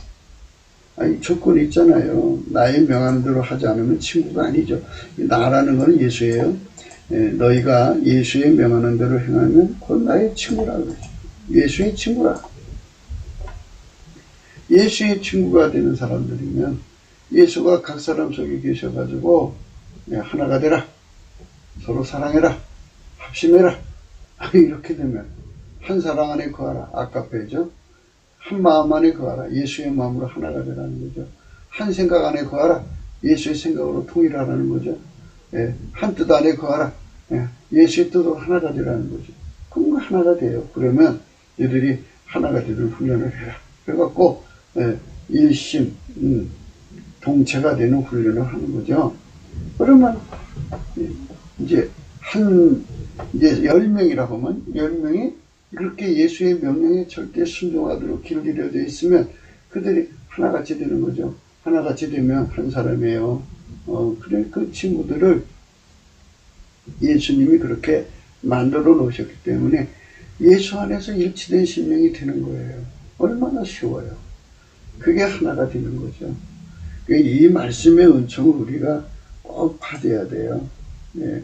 아니, 조건이 있잖아요. 나의 명하는 대로 하지 않으면 친구가 아니죠. 나라는 건 예수예요. 너희가 예수의 명하는 대로 행하면 곧 나의 친구라 그러죠. 예수의 친구라. 예수의 친구가 되는 사람들이면 예수가 각 사람 속에 계셔가지고 하나가 되라. 서로 사랑해라. 합심해라. 이렇게 되면 한 사랑 안에 거하라. 아까페죠. 한 마음 안에 거하라. 예수의 마음으로 하나가 되라는 거죠. 한 생각 안에 거하라. 예수의 생각으로 통일하라는 거죠. 예, 한 뜻 안에 거하라. 예, 예수의 뜻으로 하나가 되라는 거죠. 그럼 하나가 돼요. 그러면 얘들이 하나가 되는 훈련을 해라. 그래갖고 예, 일심 동체가 되는 훈련을 하는 거죠. 그러면 이제 10명이라고 하면 10명이 그렇게 예수의 명령에 절대 순종하도록 길들여져 있으면 그들이 하나같이 되는 거죠. 하나같이 되면 한 사람이에요. 그래 그 친구들을 예수님이 그렇게 만들어 놓으셨기 때문에 예수 안에서 일치된 심령이 되는 거예요. 얼마나 쉬워요. 그게 하나가 되는 거죠. 이 말씀의 은총을 우리가 꼭 받아야 돼요. 예.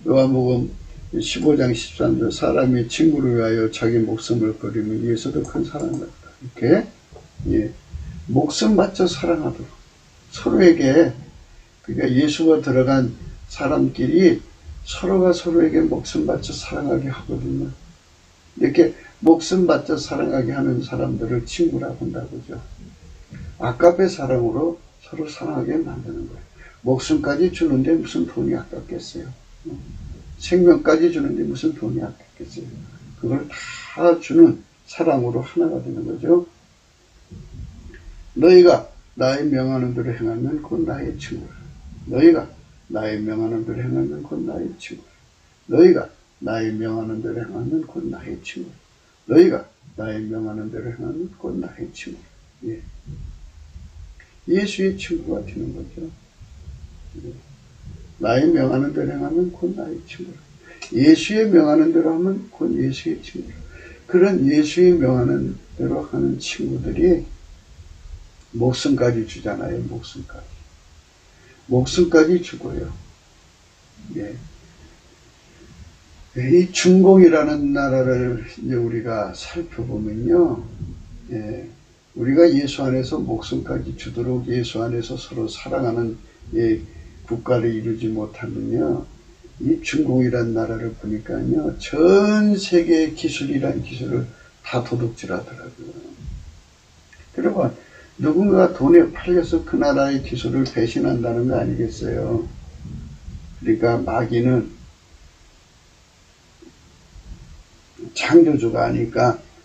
요한복음 15장 13절 사람이 친구를 위하여 자기 목숨을 버리면 이에서도 큰 사랑을 받다. 이렇게 예. 목숨 바쳐 사랑하도록 서로에게 그러니까 예수가 들어간 사람끼리 서로가 서로에게 목숨 바쳐 사랑하게 하거든요. 이렇게 목숨 바쳐 사랑하게 하는 사람들을 친구라고 한다고죠. 아까의 사랑으로 서로 사랑하게 만드는 거예요. 목숨까지 주는데 무슨 돈이 아깝겠어요. 생명까지 주는데 무슨 돈이 아깝겠어요. 그걸 다 주는 사랑으로 하나가 되는 거죠. 너희가 나의 명하는 대로 행하면 곧 나의 친구라. 너희가 나의 명하는 대로 행하면 곧 나의 친구라. 너희가 나의 명하는 대로 행하면 곧 나의 친구라. 너희가 나의 명하는 대로 행하면 곧 나의 친구라. 예. 예수의 친구가 되는 거죠. 예. 나의 명하는 대로 행하면 곧 나의 친구라. 예수의 명하는 대로 하면 곧 예수의 친구라. 그런 예수의 명하는 대로 하는 친구들이 목숨까지 주잖아요. 목숨까지 주고요. 예. 이 중공이라는 나라를 이제 우리가 살펴보면요. 예. 우리가 예수 안에서 목숨까지 주도록 예수 안에서 서로 사랑하는 예, 국가를 이루지 못하면요. 이 중공이라는 나라를 보니까요. 전 세계의 기술이란 기술을 다 도둑질하더라고요. 그리고 누군가 돈에 팔려서 그 나라의 기술을 배신한다는 거 아니겠어요? 그러니까 마귀는 창조주가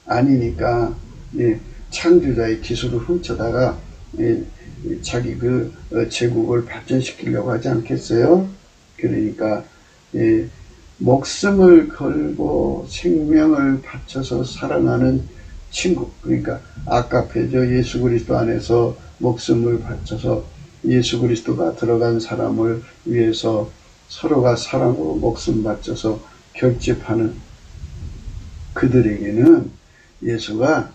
아니니까 예, 창조자의 기술을 훔쳐다가 예, 자기 그 제국을 발전시키려고 하지 않겠어요? 그러니까 예, 목숨을 걸고 생명을 바쳐서 사랑하는 친구, 그러니까 아까페죠. 예수 그리스도 안에서 목숨을 바쳐서 예수 그리스도가 들어간 사람을 위해서 서로가 사랑으로 목숨 바쳐서 결집하는 그들에게는 예수가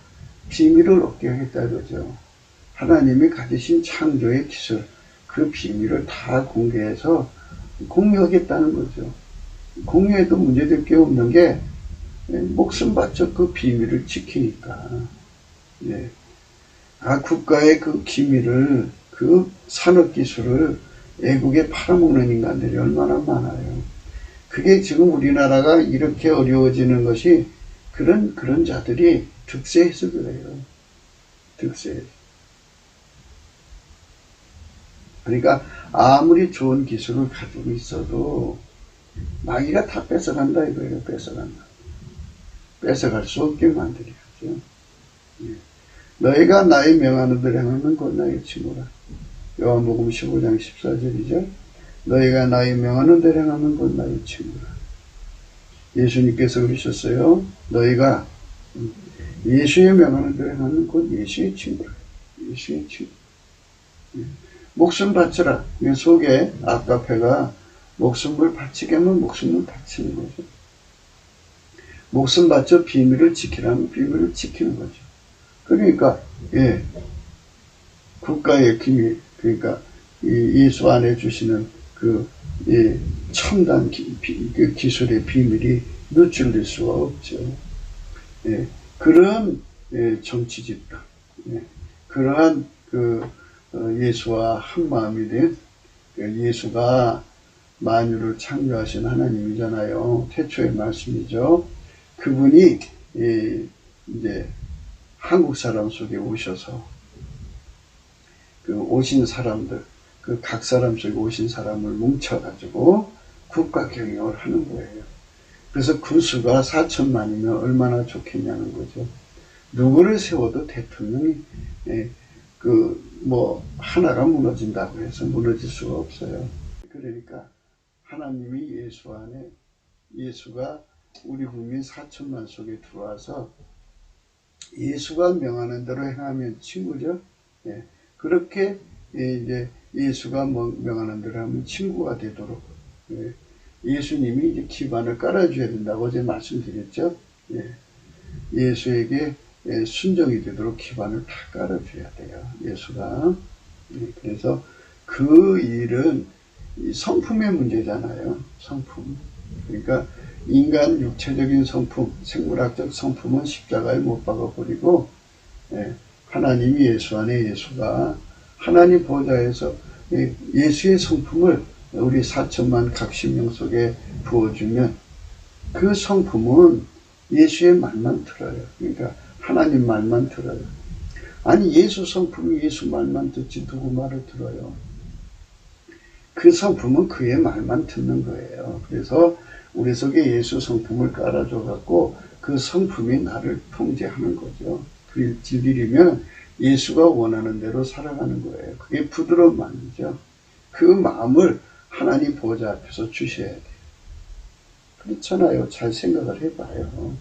비밀을 얻게 하겠다 그러죠. 하나님이 가지신 창조의 기술, 그 비밀을 다 공개해서 공유하겠다는 거죠. 공유해도 문제될 게 없는 게 목숨 바쳐 그 비밀을 지키니까. 예. 국가의 그 기밀을, 그 산업기술을 애국에 팔아먹는 인간들이 얼마나 많아요. 그게 지금 우리나라가 이렇게 어려워지는 것이 그런 자들이 득세해서 그래요. 득세해서. 그러니까 아무리 좋은 기술을 가지고 있어도 마귀가 다 뺏어간다 이거예요. 뺏어갈 수 없게 만들어야죠. 예. 너희가 나의 명하는 대로 행하면 곧 나의 친구라. 요한복음 15장 14절이죠. 너희가 나의 명하는 대로 행하면 곧 나의 친구라. 예수님께서 그러셨어요. 너희가 예수의 명하는 대로 행하면 곧 예수의 친구라. 예수의 친구. 예. 목숨 바쳐라. 이 속에 아까페가 목숨을 바치게 하면 목숨을 바치는 거죠. 목숨 바쳐 비밀을 지키라면 비밀을 지키는 거죠. 그러니까 예, 국가의 기밀, 그러니까 이 예수 안에 주시는 그 예, 첨단 그 기술의 비밀이 노출될 수가 없죠. 예, 그런 예, 정치 집단, 예, 그러한 그 예수와 한 마음이 된 예수가 만유를 창조하신 하나님이잖아요. 태초의 말씀이죠. 그분이 이제 한국 사람 속에 오셔서 그 오신 사람들, 그 각 사람 속에 오신 사람을 뭉쳐가지고 국가 경영을 하는 거예요. 그래서 그 수가 4천만이면 얼마나 좋겠냐는 거죠. 누구를 세워도 대통령이 하나가 무너진다고 해서 무너질 수가 없어요. 그러니까 하나님이 예수 안에, 예수가 우리 국민 4천만 속에 들어와서 예수가 명하는 대로 행하면 친구죠. 그렇게 이제 예수가 명하는 대로 하면 친구가 되도록 예수님이 이제 기반을 깔아줘야 된다고 어제 말씀드렸죠. 예수에게 순종이 되도록 기반을 다 깔아줘야 돼요. 예수가. 그래서 그 일은 성품의 문제잖아요. 성품. 그러니까 인간 육체적인 성품, 생물학적 성품은 십자가에 못 박아버리고 하나님이 예수 안에 예수가 하나님 보좌에서 예수의 성품을 우리 4천만 각 심령 속에 부어주면 그 성품은 예수의 말만 들어요. 그러니까 하나님 말만 들어요. 아니 예수 성품이 예수 말만 듣지 누구 말을 들어요. 그 성품은 그의 말만 듣는 거예요. 그래서 우리 속에 예수 성품을 깔아줘 갖고 그 성품이 나를 통제하는 거죠. 그 길이면 예수가 원하는 대로 살아가는 거예요. 그게 부드러운 마음이죠. 그 마음을 하나님 보좌 앞에서 주셔야 돼요. 그렇잖아요. 잘 생각을 해봐요.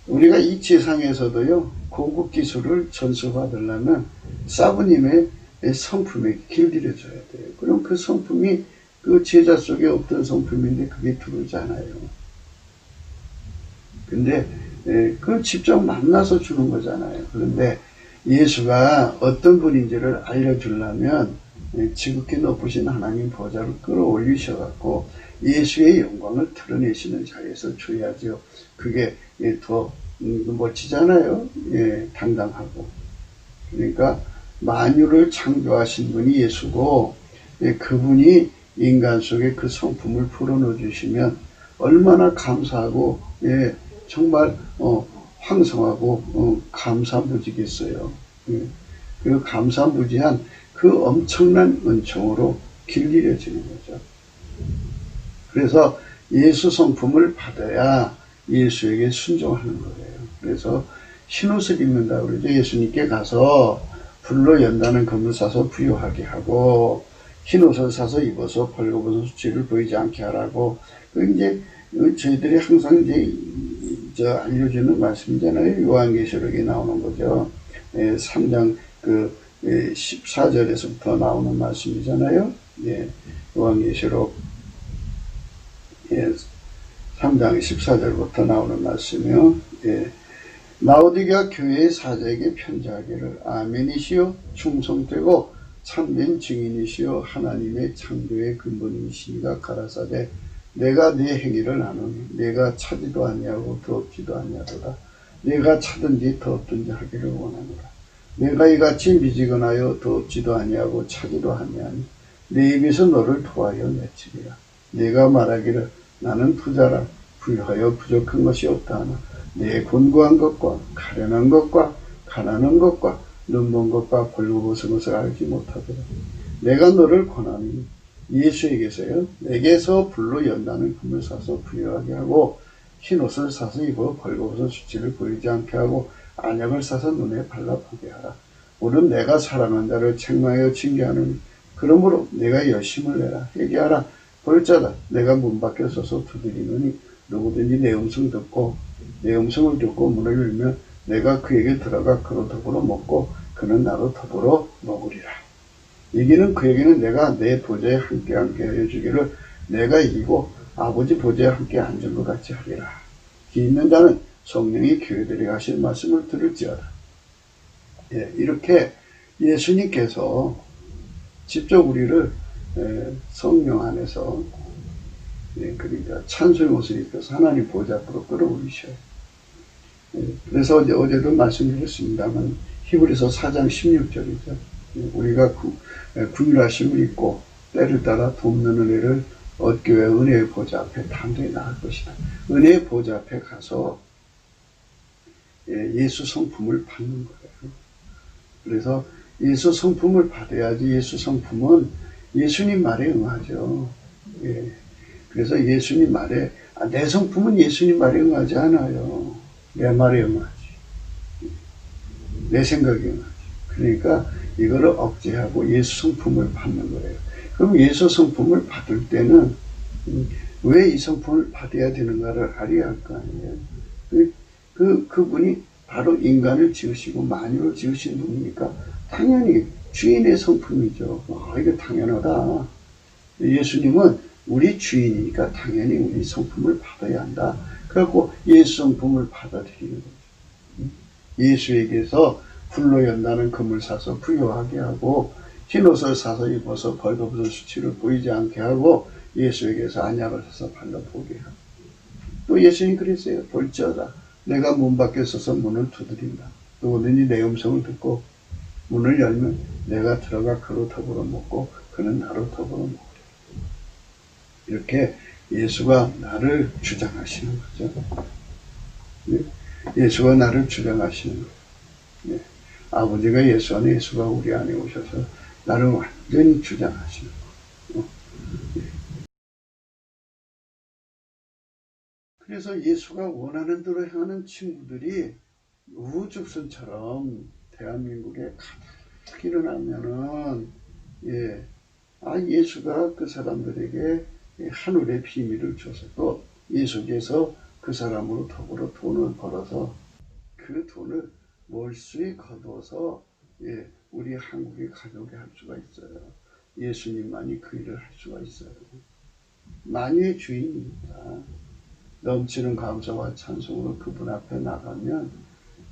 우리가 이 지상에서도요, 고급 기술을 전수받으려면 사부님의 성품에 길들여줘야 돼요. 그럼 그 성품이 그 제자 속에 없던 성품인데 그게 들어오잖아요. 근데 그 직접 만나서 주는 거잖아요. 그런데 예수가 어떤 분인지를 알려주려면 지극히 높으신 하나님 보좌를 끌어올리셔갖고 예수의 영광을 드러내시는 자리에서 줘야죠. 그게 더 멋지잖아요. 당당하고. 그러니까 만유를 창조하신 분이 예수고 그분이 인간 속에 그 성품을 풀어넣어 주시면 얼마나 감사하고 정말 황성하고 감사무지겠어요. 그 감사무지한 그 엄청난 은총으로 길들여지는 거죠. 그래서 예수 성품을 받아야 예수에게 순종하는 거예요. 그래서 흰옷을 입는다고 그러죠. 예수님께 가서 불로 연다는 금을 사서 부유하게 하고 흰옷을 사서 입어서 벌거벗은 수치를 보이지 않게 하라고. 그 이제 저희들이 항상 이제 알려주는 말씀이잖아요. 요한계시록에 나오는 거죠. 3장 14절에서부터 나오는 말씀이잖아요. 요한계시록 3장 14절부터 나오는 말씀이요. 라오디게아 교회의 사자에게 편지하기를 아멘이시요 충성되고 참된 증인이시요 하나님의 창조의 근본이시니가 가라사대 내가 네 행위를 아노니 내가 차지도 아니하고 더없지도 아니하도다. 내가 차든지 더없든지 하기를 원하노라. 내가 이같이 미지근하여 더없지도 아니하고 차지도 아니하니 내 입에서 너를 도하여 내치리라. 내가 말하기를 나는 부자라 부유하여 부족한 것이 없다 하나 내 곤고한 것과 가련한 것과 가난한 것과 눈먼 것과 벌거벗은 것을 알지 못하더라. 내가 너를 권하니 예수에게서요 내게서 불로 연다는 금을 사서 부유하게 하고 흰옷을 사서 입어 벌거벗은 수치를 보이지 않게 하고 안약을 사서 눈에 발라보게 하라. 오늘 내가 사랑한 자를 책망하여 징계하는 그러므로 내가 열심을 내라. 회개하라. 볼자다. 내가 문 밖에 서서 두드리노니 누구든지 내 음성을 듣고 문을 열면 내가 그에게 들어가 그로 더불어 먹고 그는 나로 더불어 먹으리라. 이기는 그에게는 내가 내 보좌에 함께 하여 주기를 내가 이기고 아버지 보좌에 함께 앉은 것 같이 하리라. 기 있는 자는 성령이 교회들에게 하신 말씀을 들을지어다. 이렇게 예수님께서 직접 우리를 성령 안에서 그러니까 찬송의 옷을 입혀서 하나님 보좌 앞으로 끌어올리셔요. 그래서 어제도 말씀드렸습니다만 히브리서 4장 16절이죠. 우리가 궁휼하심을 입고 때를 따라 돕는 은혜를 얻기 위해 은혜의 보좌 앞에 담대히 나갈 것이다. 은혜의 보좌 앞에 가서 예수 성품을 받는 거예요. 그래서 예수 성품을 받아야지. 예수 성품은 예수님 말에 응하죠. 예. 그래서 예수님 말에, 내 성품은 예수님 말에 응하지 않아요. 내 말에 응하지. 내 생각에 응하지. 그러니까 이거를 억제하고 예수 성품을 받는 거예요. 그럼 예수 성품을 받을 때는 왜 이 성품을 받아야 되는가를 알아야 할 거 아니에요. 그분이 바로 인간을 지으시고 만유를 지으신 분이니까 당연히 주인의 성품이죠. 이게 당연하다. 예수님은 우리 주인이니까 당연히 우리 성품을 받아야 한다. 그래갖고 예수 성품을 받아들이는 거죠. 예수에게서 불로 연다는 금을 사서 부유하게 하고 흰옷을 사서 입어서 벌거벗은 수치를 보이지 않게 하고 예수에게서 안약을 사서 발라 보게 하고 또 예수님 그랬어요. 볼지어다 내가 문 밖에 서서 문을 두드린다. 누구든지 내 음성을 듣고 문을 열면 내가 들어가 그로 더불어 먹고 그는 나로 더불어 먹으리라. 이렇게 예수가 나를 주장하시는 거죠. 예수가 나를 주장하시는 거예요. 아버지가 예수 안에 예수가 우리 안에 오셔서 나를 완전히 주장하시는 거예요. 그래서 예수가 원하는 대로 행하는 친구들이 우후죽순처럼 대한민국에 가득 일어나면은 예수가 그 사람들에게 하늘의 비밀을 줘서 또 예수께서 그 사람으로 더불어 돈을 벌어서 그 돈을 몰수에 거두어서 우리 한국에 가져오게 할 수가 있어요. 예수님만이 그 일을 할 수가 있어요. 만유의 주인입니다. 넘치는 감사와 찬송으로 그분 앞에 나가면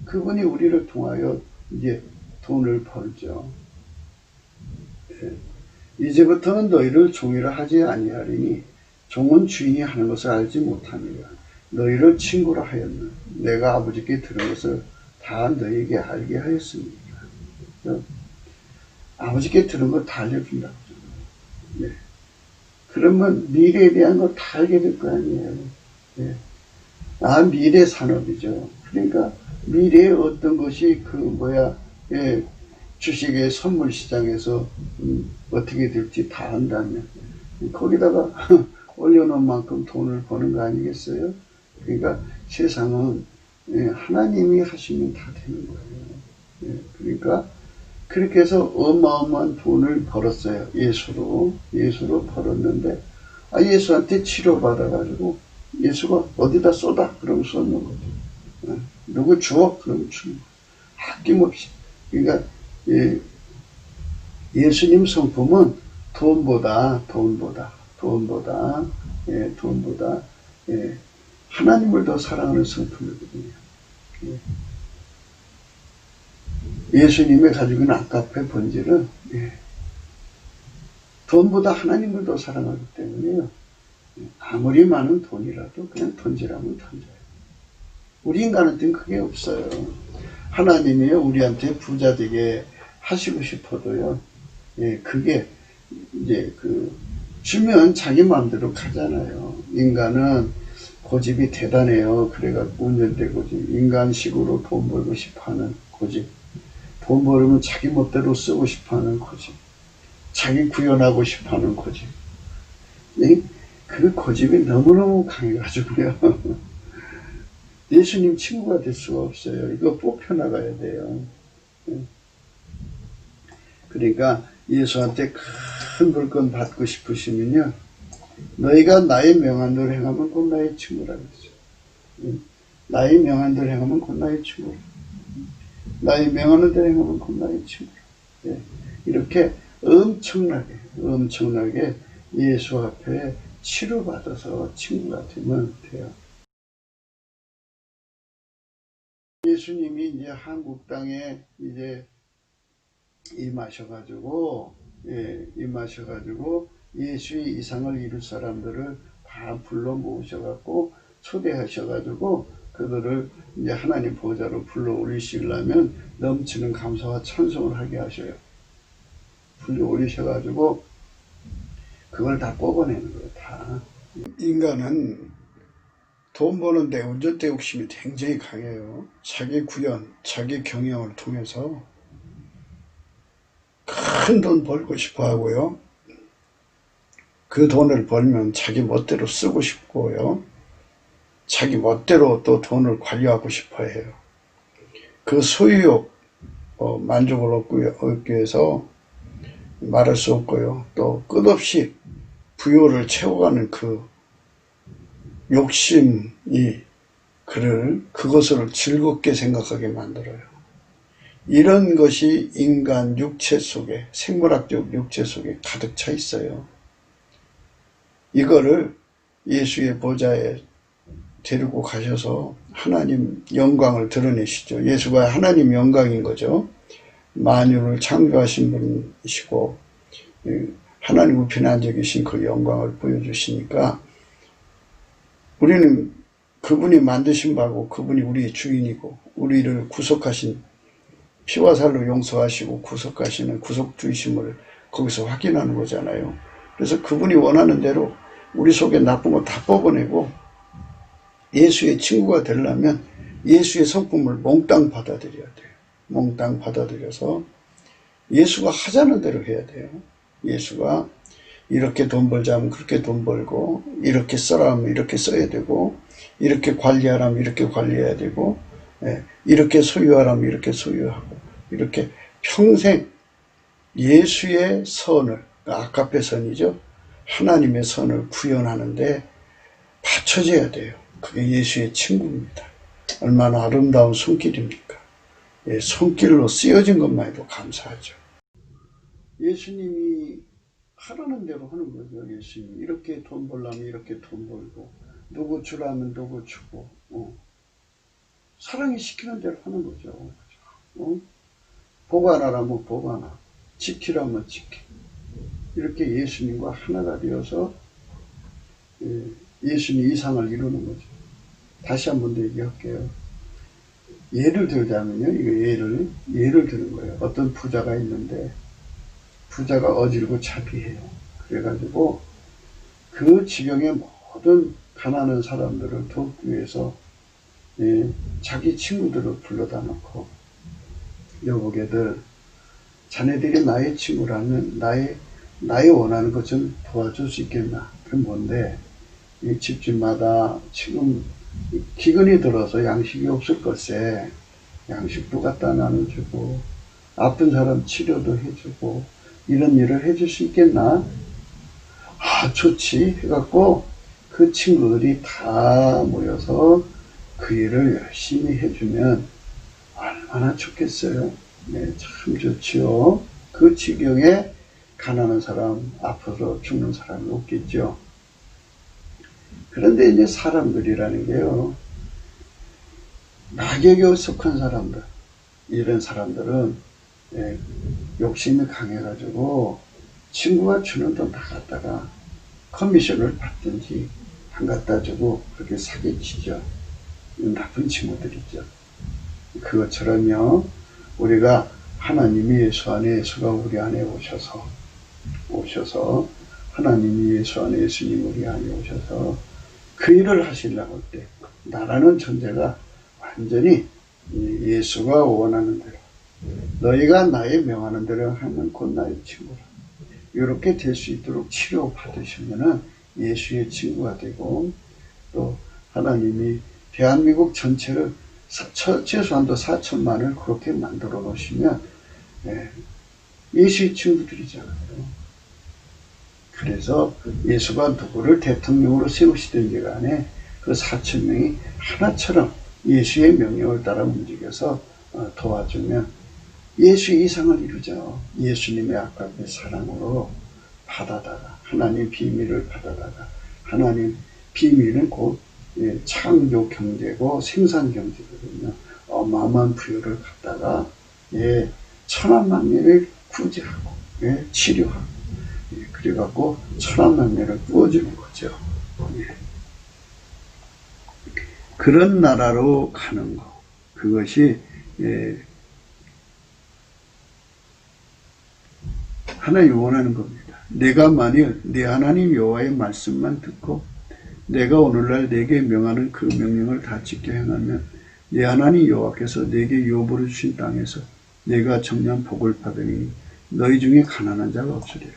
그분이 우리를 통하여 이제 돈을 벌죠. 이제부터는 너희를 종이라 하지 아니하리니 종은 주인이 하는 것을 알지 못함이라. 너희를 친구라 하였나. 내가 아버지께 들은 것을 다 너희에게 알게 하였습니다. 아버지께 들은 걸 다 알려준다고. 그러면 미래에 대한 걸 다 알게 될 거 아니에요. 미래 산업이죠. 그러니까 미래에 어떤 것이 주식의 선물 시장에서 어떻게 될지 다 안다면 거기다가 올려놓은 만큼 돈을 버는 거 아니겠어요? 그러니까 세상은 하나님이 하시면 다 되는 거예요. 그러니까 그렇게 해서 어마어마한 돈을 벌었어요. 예수로 벌었는데 예수한테 치료받아가지고 예수가 어디다 쏟아? 그러면 쏟는 거죠. 누구 주어? 그러면 주는 거죠. 아낌없이. 그러니까 예수님 성품은 돈보다 하나님을 더 사랑하는 성품이거든요. 예수님의 가지고 있는 아까페 본질은 돈보다 하나님을 더 사랑하기 때문에요. 아무리 많은 돈이라도 그냥 던지라면 던져요. 우리 인간한테는 그게 없어요. 하나님이요 우리한테 부자 되게 하시고 싶어도요. 그게 이제 주면 자기 마음대로 가잖아요. 인간은 고집이 대단해요. 그래갖고 운전대 고집, 인간식으로 돈 벌고 싶어하는 고집, 돈 벌으면 자기 멋대로 쓰고 싶어하는 고집, 자기 구현하고 싶어하는 고집. 그 고집이 너무너무 강해가지고요. 예수님 친구가 될 수가 없어요. 이거 뽑혀나가야 돼요. 그러니까 예수한테 큰 물건 받고 싶으시면요. 너희가 나의 명한 대로 행하면 곧 나의 친구라 그랬어요. 나의 명한 대로 행하면 곧 나의 친구라. 나의 명하는 대로 행하면 곧 나의 친구라. 이렇게 엄청나게 예수 앞에 치료받아서 친구가 되면 돼요. 예수님이 이제 한국 땅에 이제 임하셔가지고 예수의 이상을 이룰 사람들을 다 불러 모으셔갖고 초대하셔가지고 그들을 이제 하나님 보좌로 불러 올리시려면 넘치는 감사와 찬송을 하게 하셔요. 불러 올리셔가지고 그걸 다 뽑아내는 거예요. 다. 인간은 돈 버는데 운전대 욕심이 굉장히 강해요. 자기 구현, 자기 경영을 통해서 큰 돈 벌고 싶어 하고요. 그 돈을 벌면 자기 멋대로 쓰고 싶고요. 자기 멋대로 또 돈을 관리하고 싶어 해요. 그 소유욕, 만족을 얻기 위해서 말할 수 없고요. 또 끝없이 부요를 채워가는 그 욕심이 그것을 즐겁게 생각하게 만들어요. 이런 것이 인간 육체 속에, 생물학적 육체 속에 가득 차 있어요. 이거를 예수의 보좌에 데리고 가셔서 하나님 영광을 드러내시죠. 예수가 하나님 영광인 거죠. 만유를 창조하신 분이시고 하나님 우편에 앉아 계신 그 영광을 보여주시니까 우리는 그분이 만드신 바고 그분이 우리의 주인이고 우리를 구속하신 피와 살로 용서하시고 구속하시는 구속주이심을 거기서 확인하는 거잖아요. 그래서 그분이 원하는 대로 우리 속에 나쁜 거 다 뽑아내고 예수의 친구가 되려면 예수의 성품을 몽땅 받아들여야 돼요. 몽땅 받아들여서 예수가 하자는 대로 해야 돼요. 예수가 이렇게 돈 벌자면 그렇게 돈 벌고 이렇게 써라 하면 이렇게 써야 되고 이렇게 관리하라면 이렇게 관리해야 되고 이렇게 소유하라면 이렇게 소유하고 이렇게 평생 예수의 선을 아카페 선이죠. 하나님의 선을 구현하는데 받쳐줘야 돼요. 그게 예수의 친구입니다. 얼마나 아름다운 손길입니까? 손길로 쓰여진 것만 해도 감사하죠. 예수님이 하라는 대로 하는 거죠. 예수님이 이렇게 돈 벌려면 이렇게 돈 벌고 누구 주라면 누구 주고 사랑이 시키는 대로 하는 거죠. 보관하라면 보관하, 지키라면 지키. 이렇게 예수님과 하나가 되어서 예수님 이상을 이루는 거죠. 다시 한 번 더 얘기할게요. 예를 들자면요, 이거 예를 드는 거예요. 어떤 부자가 있는데 부자가 어질고 자비해요. 그래가지고 그 지경의 모든 가난한 사람들을 돕기 위해서 자기 친구들을 불러다 놓고 여보게들 자네들이 나의 친구라면 나의 원하는 것 좀 도와줄 수 있겠나? 그 뭔데 이 집집마다 지금 기근이 들어서 양식이 없을 것에 양식도 갖다 나눠주고 아픈 사람 치료도 해주고 이런 일을 해줄 수 있겠나? 아 좋지 해갖고 그 친구들이 다 모여서 그 일을 열심히 해주면 얼마나 좋겠어요. 네, 참 좋지요. 그 지경에 가난한 사람, 아파서 죽는 사람이 없겠죠. 그런데 이제 사람들이라는 게요, 낙역에 속한 사람들, 이런 사람들은 욕심이 강해가지고 친구가 주는 돈 다 갖다가 커미션을 받든지 안 갖다 주고 그렇게 사기치죠. 나쁜 친구들이죠. 그것처럼요, 우리가 하나님이 예수 안에, 예수가 우리 안에 오셔서 하나님이 예수 안에, 예수님 우리 안에 오셔서 그 일을 하시려고 할 때 나라는 존재가 완전히 예수가 원하는 대로, 너희가 나의 명하는 대로 하면 곧 나의 친구라, 이렇게 될 수 있도록 치료받으시면은 예수의 친구가 되고, 또 하나님이 대한민국 전체를 최소한도 4천만을 그렇게 만들어 놓으시면 예수의 친구들이잖아요. 그래서 예수가 누구를 대통령으로 세우시든지 간에 그 4천명이 하나처럼 예수의 명령을 따라 움직여서 도와주면 예수의 이상을 이루죠. 예수님의 아까의 사랑으로 받아다가 하나님 비밀을 받아다가, 하나님 비밀은 곧 창조 경제고 생산 경제거든요. 어마어마한 부여를 갖다가 천한만민을 구제하고 치료하고 그래갖고 천한만민을 구워주는 거죠. 그런 나라로 가는 거, 그것이 하나님이 원하는 겁니다. 내가 만일 내 하나님 여호와의 말씀만 듣고 내가 오늘날 내게 명하는 그 명령을 다 지켜 행하면 내 하나님 여호와께서 내게 유업으로 주신 땅에서 내가 정녕 복을 받으니 너희 중에 가난한 자가 없으리라.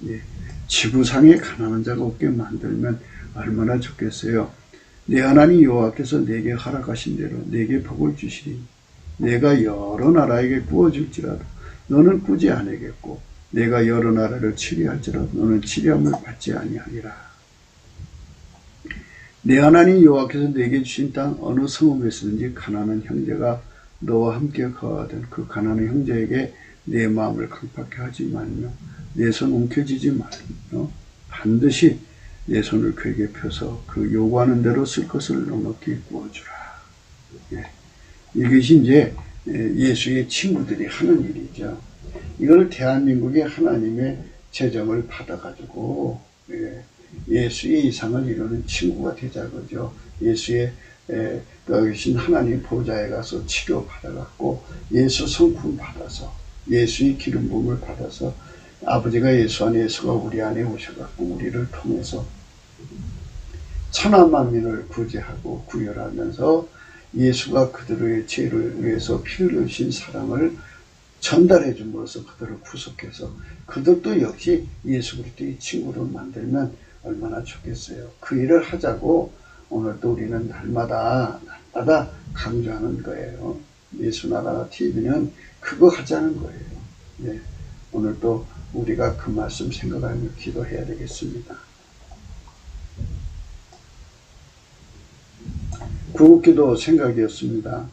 예. 지구상에 가난한 자가 없게 만들면 얼마나 좋겠어요. 내 하나님 여호와께서 내게 허락하신 대로 내게 복을 주시리니 내가 여러 나라에게 구워줄지라도 너는 꾸지 아니겠고 내가 여러 나라를 치리할지라도 너는 치리함을 받지 아니하리라. 내 하나님 여호와께서 내게 주신 땅 어느 성읍에서든지 가난한 형제가 너와 함께 거하던 그 가난한 형제에게 내 마음을 강팍해 하지 말며 내 손 움켜쥐지 말며 반드시 내 손을 그에게 펴서 그 요구하는 대로 쓸 것을 넉넉히 구워주라. 예. 이것이 이제 예수의 친구들이 하는 일이죠. 이걸 대한민국의 하나님의 재정을 받아가지고 예수의 이상을 이루는 친구가 되자 그죠. 예수의 계신 하나님 보좌에 가서 치료 받아갖고 예수 성품 받아서 예수의 기름 부음을 받아서 아버지가 예수 안에 예수가 우리 안에 오셔갖고 우리를 통해서 천하 만민을 구제하고 구별하면서 예수가 그들의 죄를 위해서 피 흘리신 사랑을 전달해 줌으로써 그들을 구속해서 그들도 역시 예수 그리스도의 친구를 만들면 얼마나 좋겠어요. 그 일을 하자고 오늘도 우리는 날마다 강조하는 거예요. 예수나라 TV는 그거 하자는 거예요. 네. 오늘도 우리가 그 말씀 생각하며 기도해야 되겠습니다. 구국기도 생각이었습니다.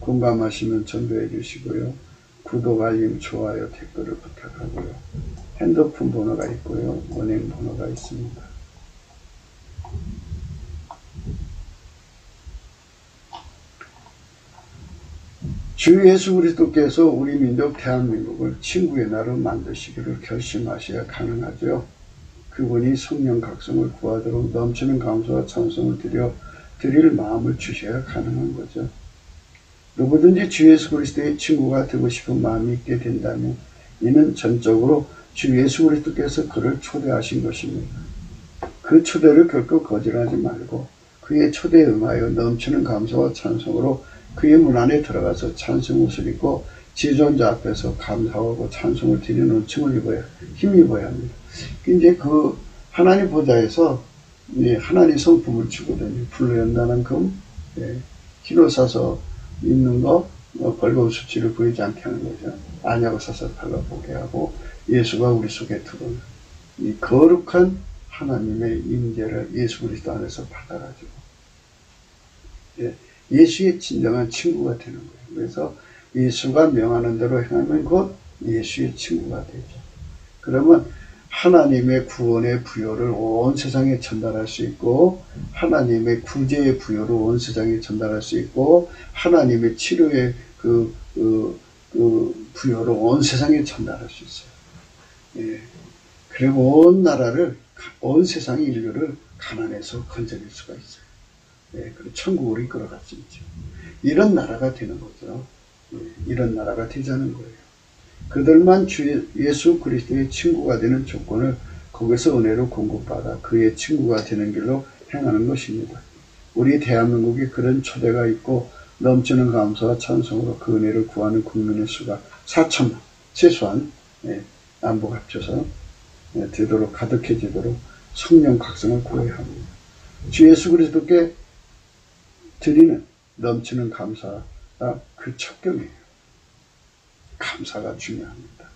공감하시면 전도해 주시고요. 구독, 알림, 좋아요, 댓글을 부탁하고요. 핸드폰 번호가 있고요. 은행 번호가 있습니다. 주 예수 그리스도께서 우리 민족 대한민국을 친구의 나라로 만드시기를 결심하셔야 가능하죠. 그분이 성령 각성을 구하도록 넘치는 감사와 찬송을 드릴 마음을 주셔야 가능한 거죠. 누구든지 주 예수 그리스도의 친구가 되고 싶은 마음이 있게 된다면 이는 전적으로 주 예수 그리스도께서 그를 초대하신 것입니다. 그 초대를 결코 거절하지 말고 그의 초대에 응하여 넘치는 감사와 찬송으로 그의 문 안에 들어가서 찬송 옷을 입고 지존자 앞에서 감사하고 찬송을 드리는 은총을 힘입어야 합니다. 이제 그 하나님 보좌에서 하나님 성품을 주거든요. 불로 연다는 금, 키로 사서 입는 거, 벌금 수치를 보이지 않게 하는 거죠. 안약을 사서 발라보게 하고 예수가 우리 속에 들어오는 이 거룩한 하나님의 임재를 예수 그리스도 안에서 받아가지고 예수의 진정한 친구가 되는 거예요. 그래서 예수가 명하는 대로 행하면 곧 예수의 친구가 되죠. 그러면 하나님의 구원의 부요를 온 세상에 전달할 수 있고 하나님의 구제의 부요를 온 세상에 전달할 수 있고 하나님의 치료의 그 부요를 온 세상에 전달할 수 있어요. 예. 그리고 온 나라를 온 세상의 인류를 가난에서 건져낼 수가 있어요. 예. 그리고 천국으로 이끌어갈 수 있죠. 이런 나라가 되는 거죠. 예. 이런 나라가 되자는 거예요. 그들만 주 예수 그리스도의 친구가 되는 조건을 거기서 은혜로 공급받아 그의 친구가 되는 길로 행하는 것입니다. 우리 대한민국에 그런 초대가 있고 넘치는 감사와 찬송으로 그 은혜를 구하는 국민의 수가 4천만 최소한 안보 합쳐서 되도록 가득해지도록 성령 각성을 구해야 합니다. 주 예수 그리스도께 드리는 넘치는 감사가 그 첩경이에요. 감사가 중요합니다.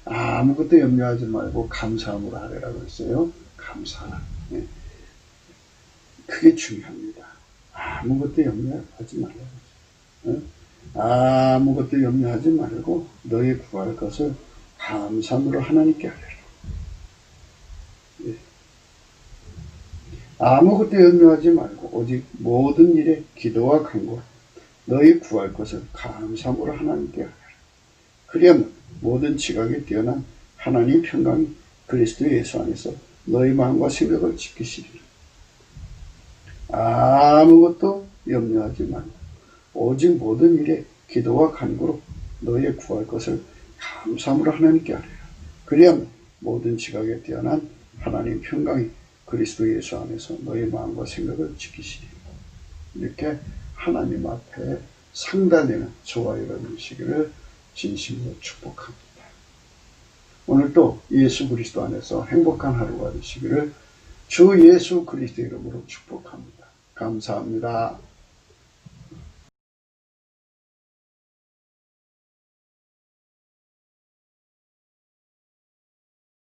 아무것도 염려하지 말고 감사함으로 하라고 했어요. 감사. 그게 중요합니다. 아무것도 염려하지 말라고. 아무것도 염려하지 말고 너희 구할 것을 감사함으로 하나님께 하라. 아무것도 염려하지 말고 오직 모든 일에 기도와 간구 너희 구할 것을 감사함으로 하나님께 하라. 그리하면 모든 지각에 뛰어난 하나님 평강이 그리스도 예수 안에서 너희 마음과 생각을 지키시리라. 아무것도 염려하지 말고 오직 모든 일에 기도와 간구로 너희의 구할 것을 감사함으로 하나님께 하리라. 그리하면 모든 지각에 뛰어난 하나님 평강이 그리스도 예수 안에서 너희 마음과 생각을 지키시리. 이렇게 하나님 앞에 상달되는 저와 여러분 되시기를 진심으로 축복합니다. 오늘도 예수 그리스도 안에서 행복한 하루가 되시기를 주 예수 그리스도 이름으로 축복합니다. 감사합니다.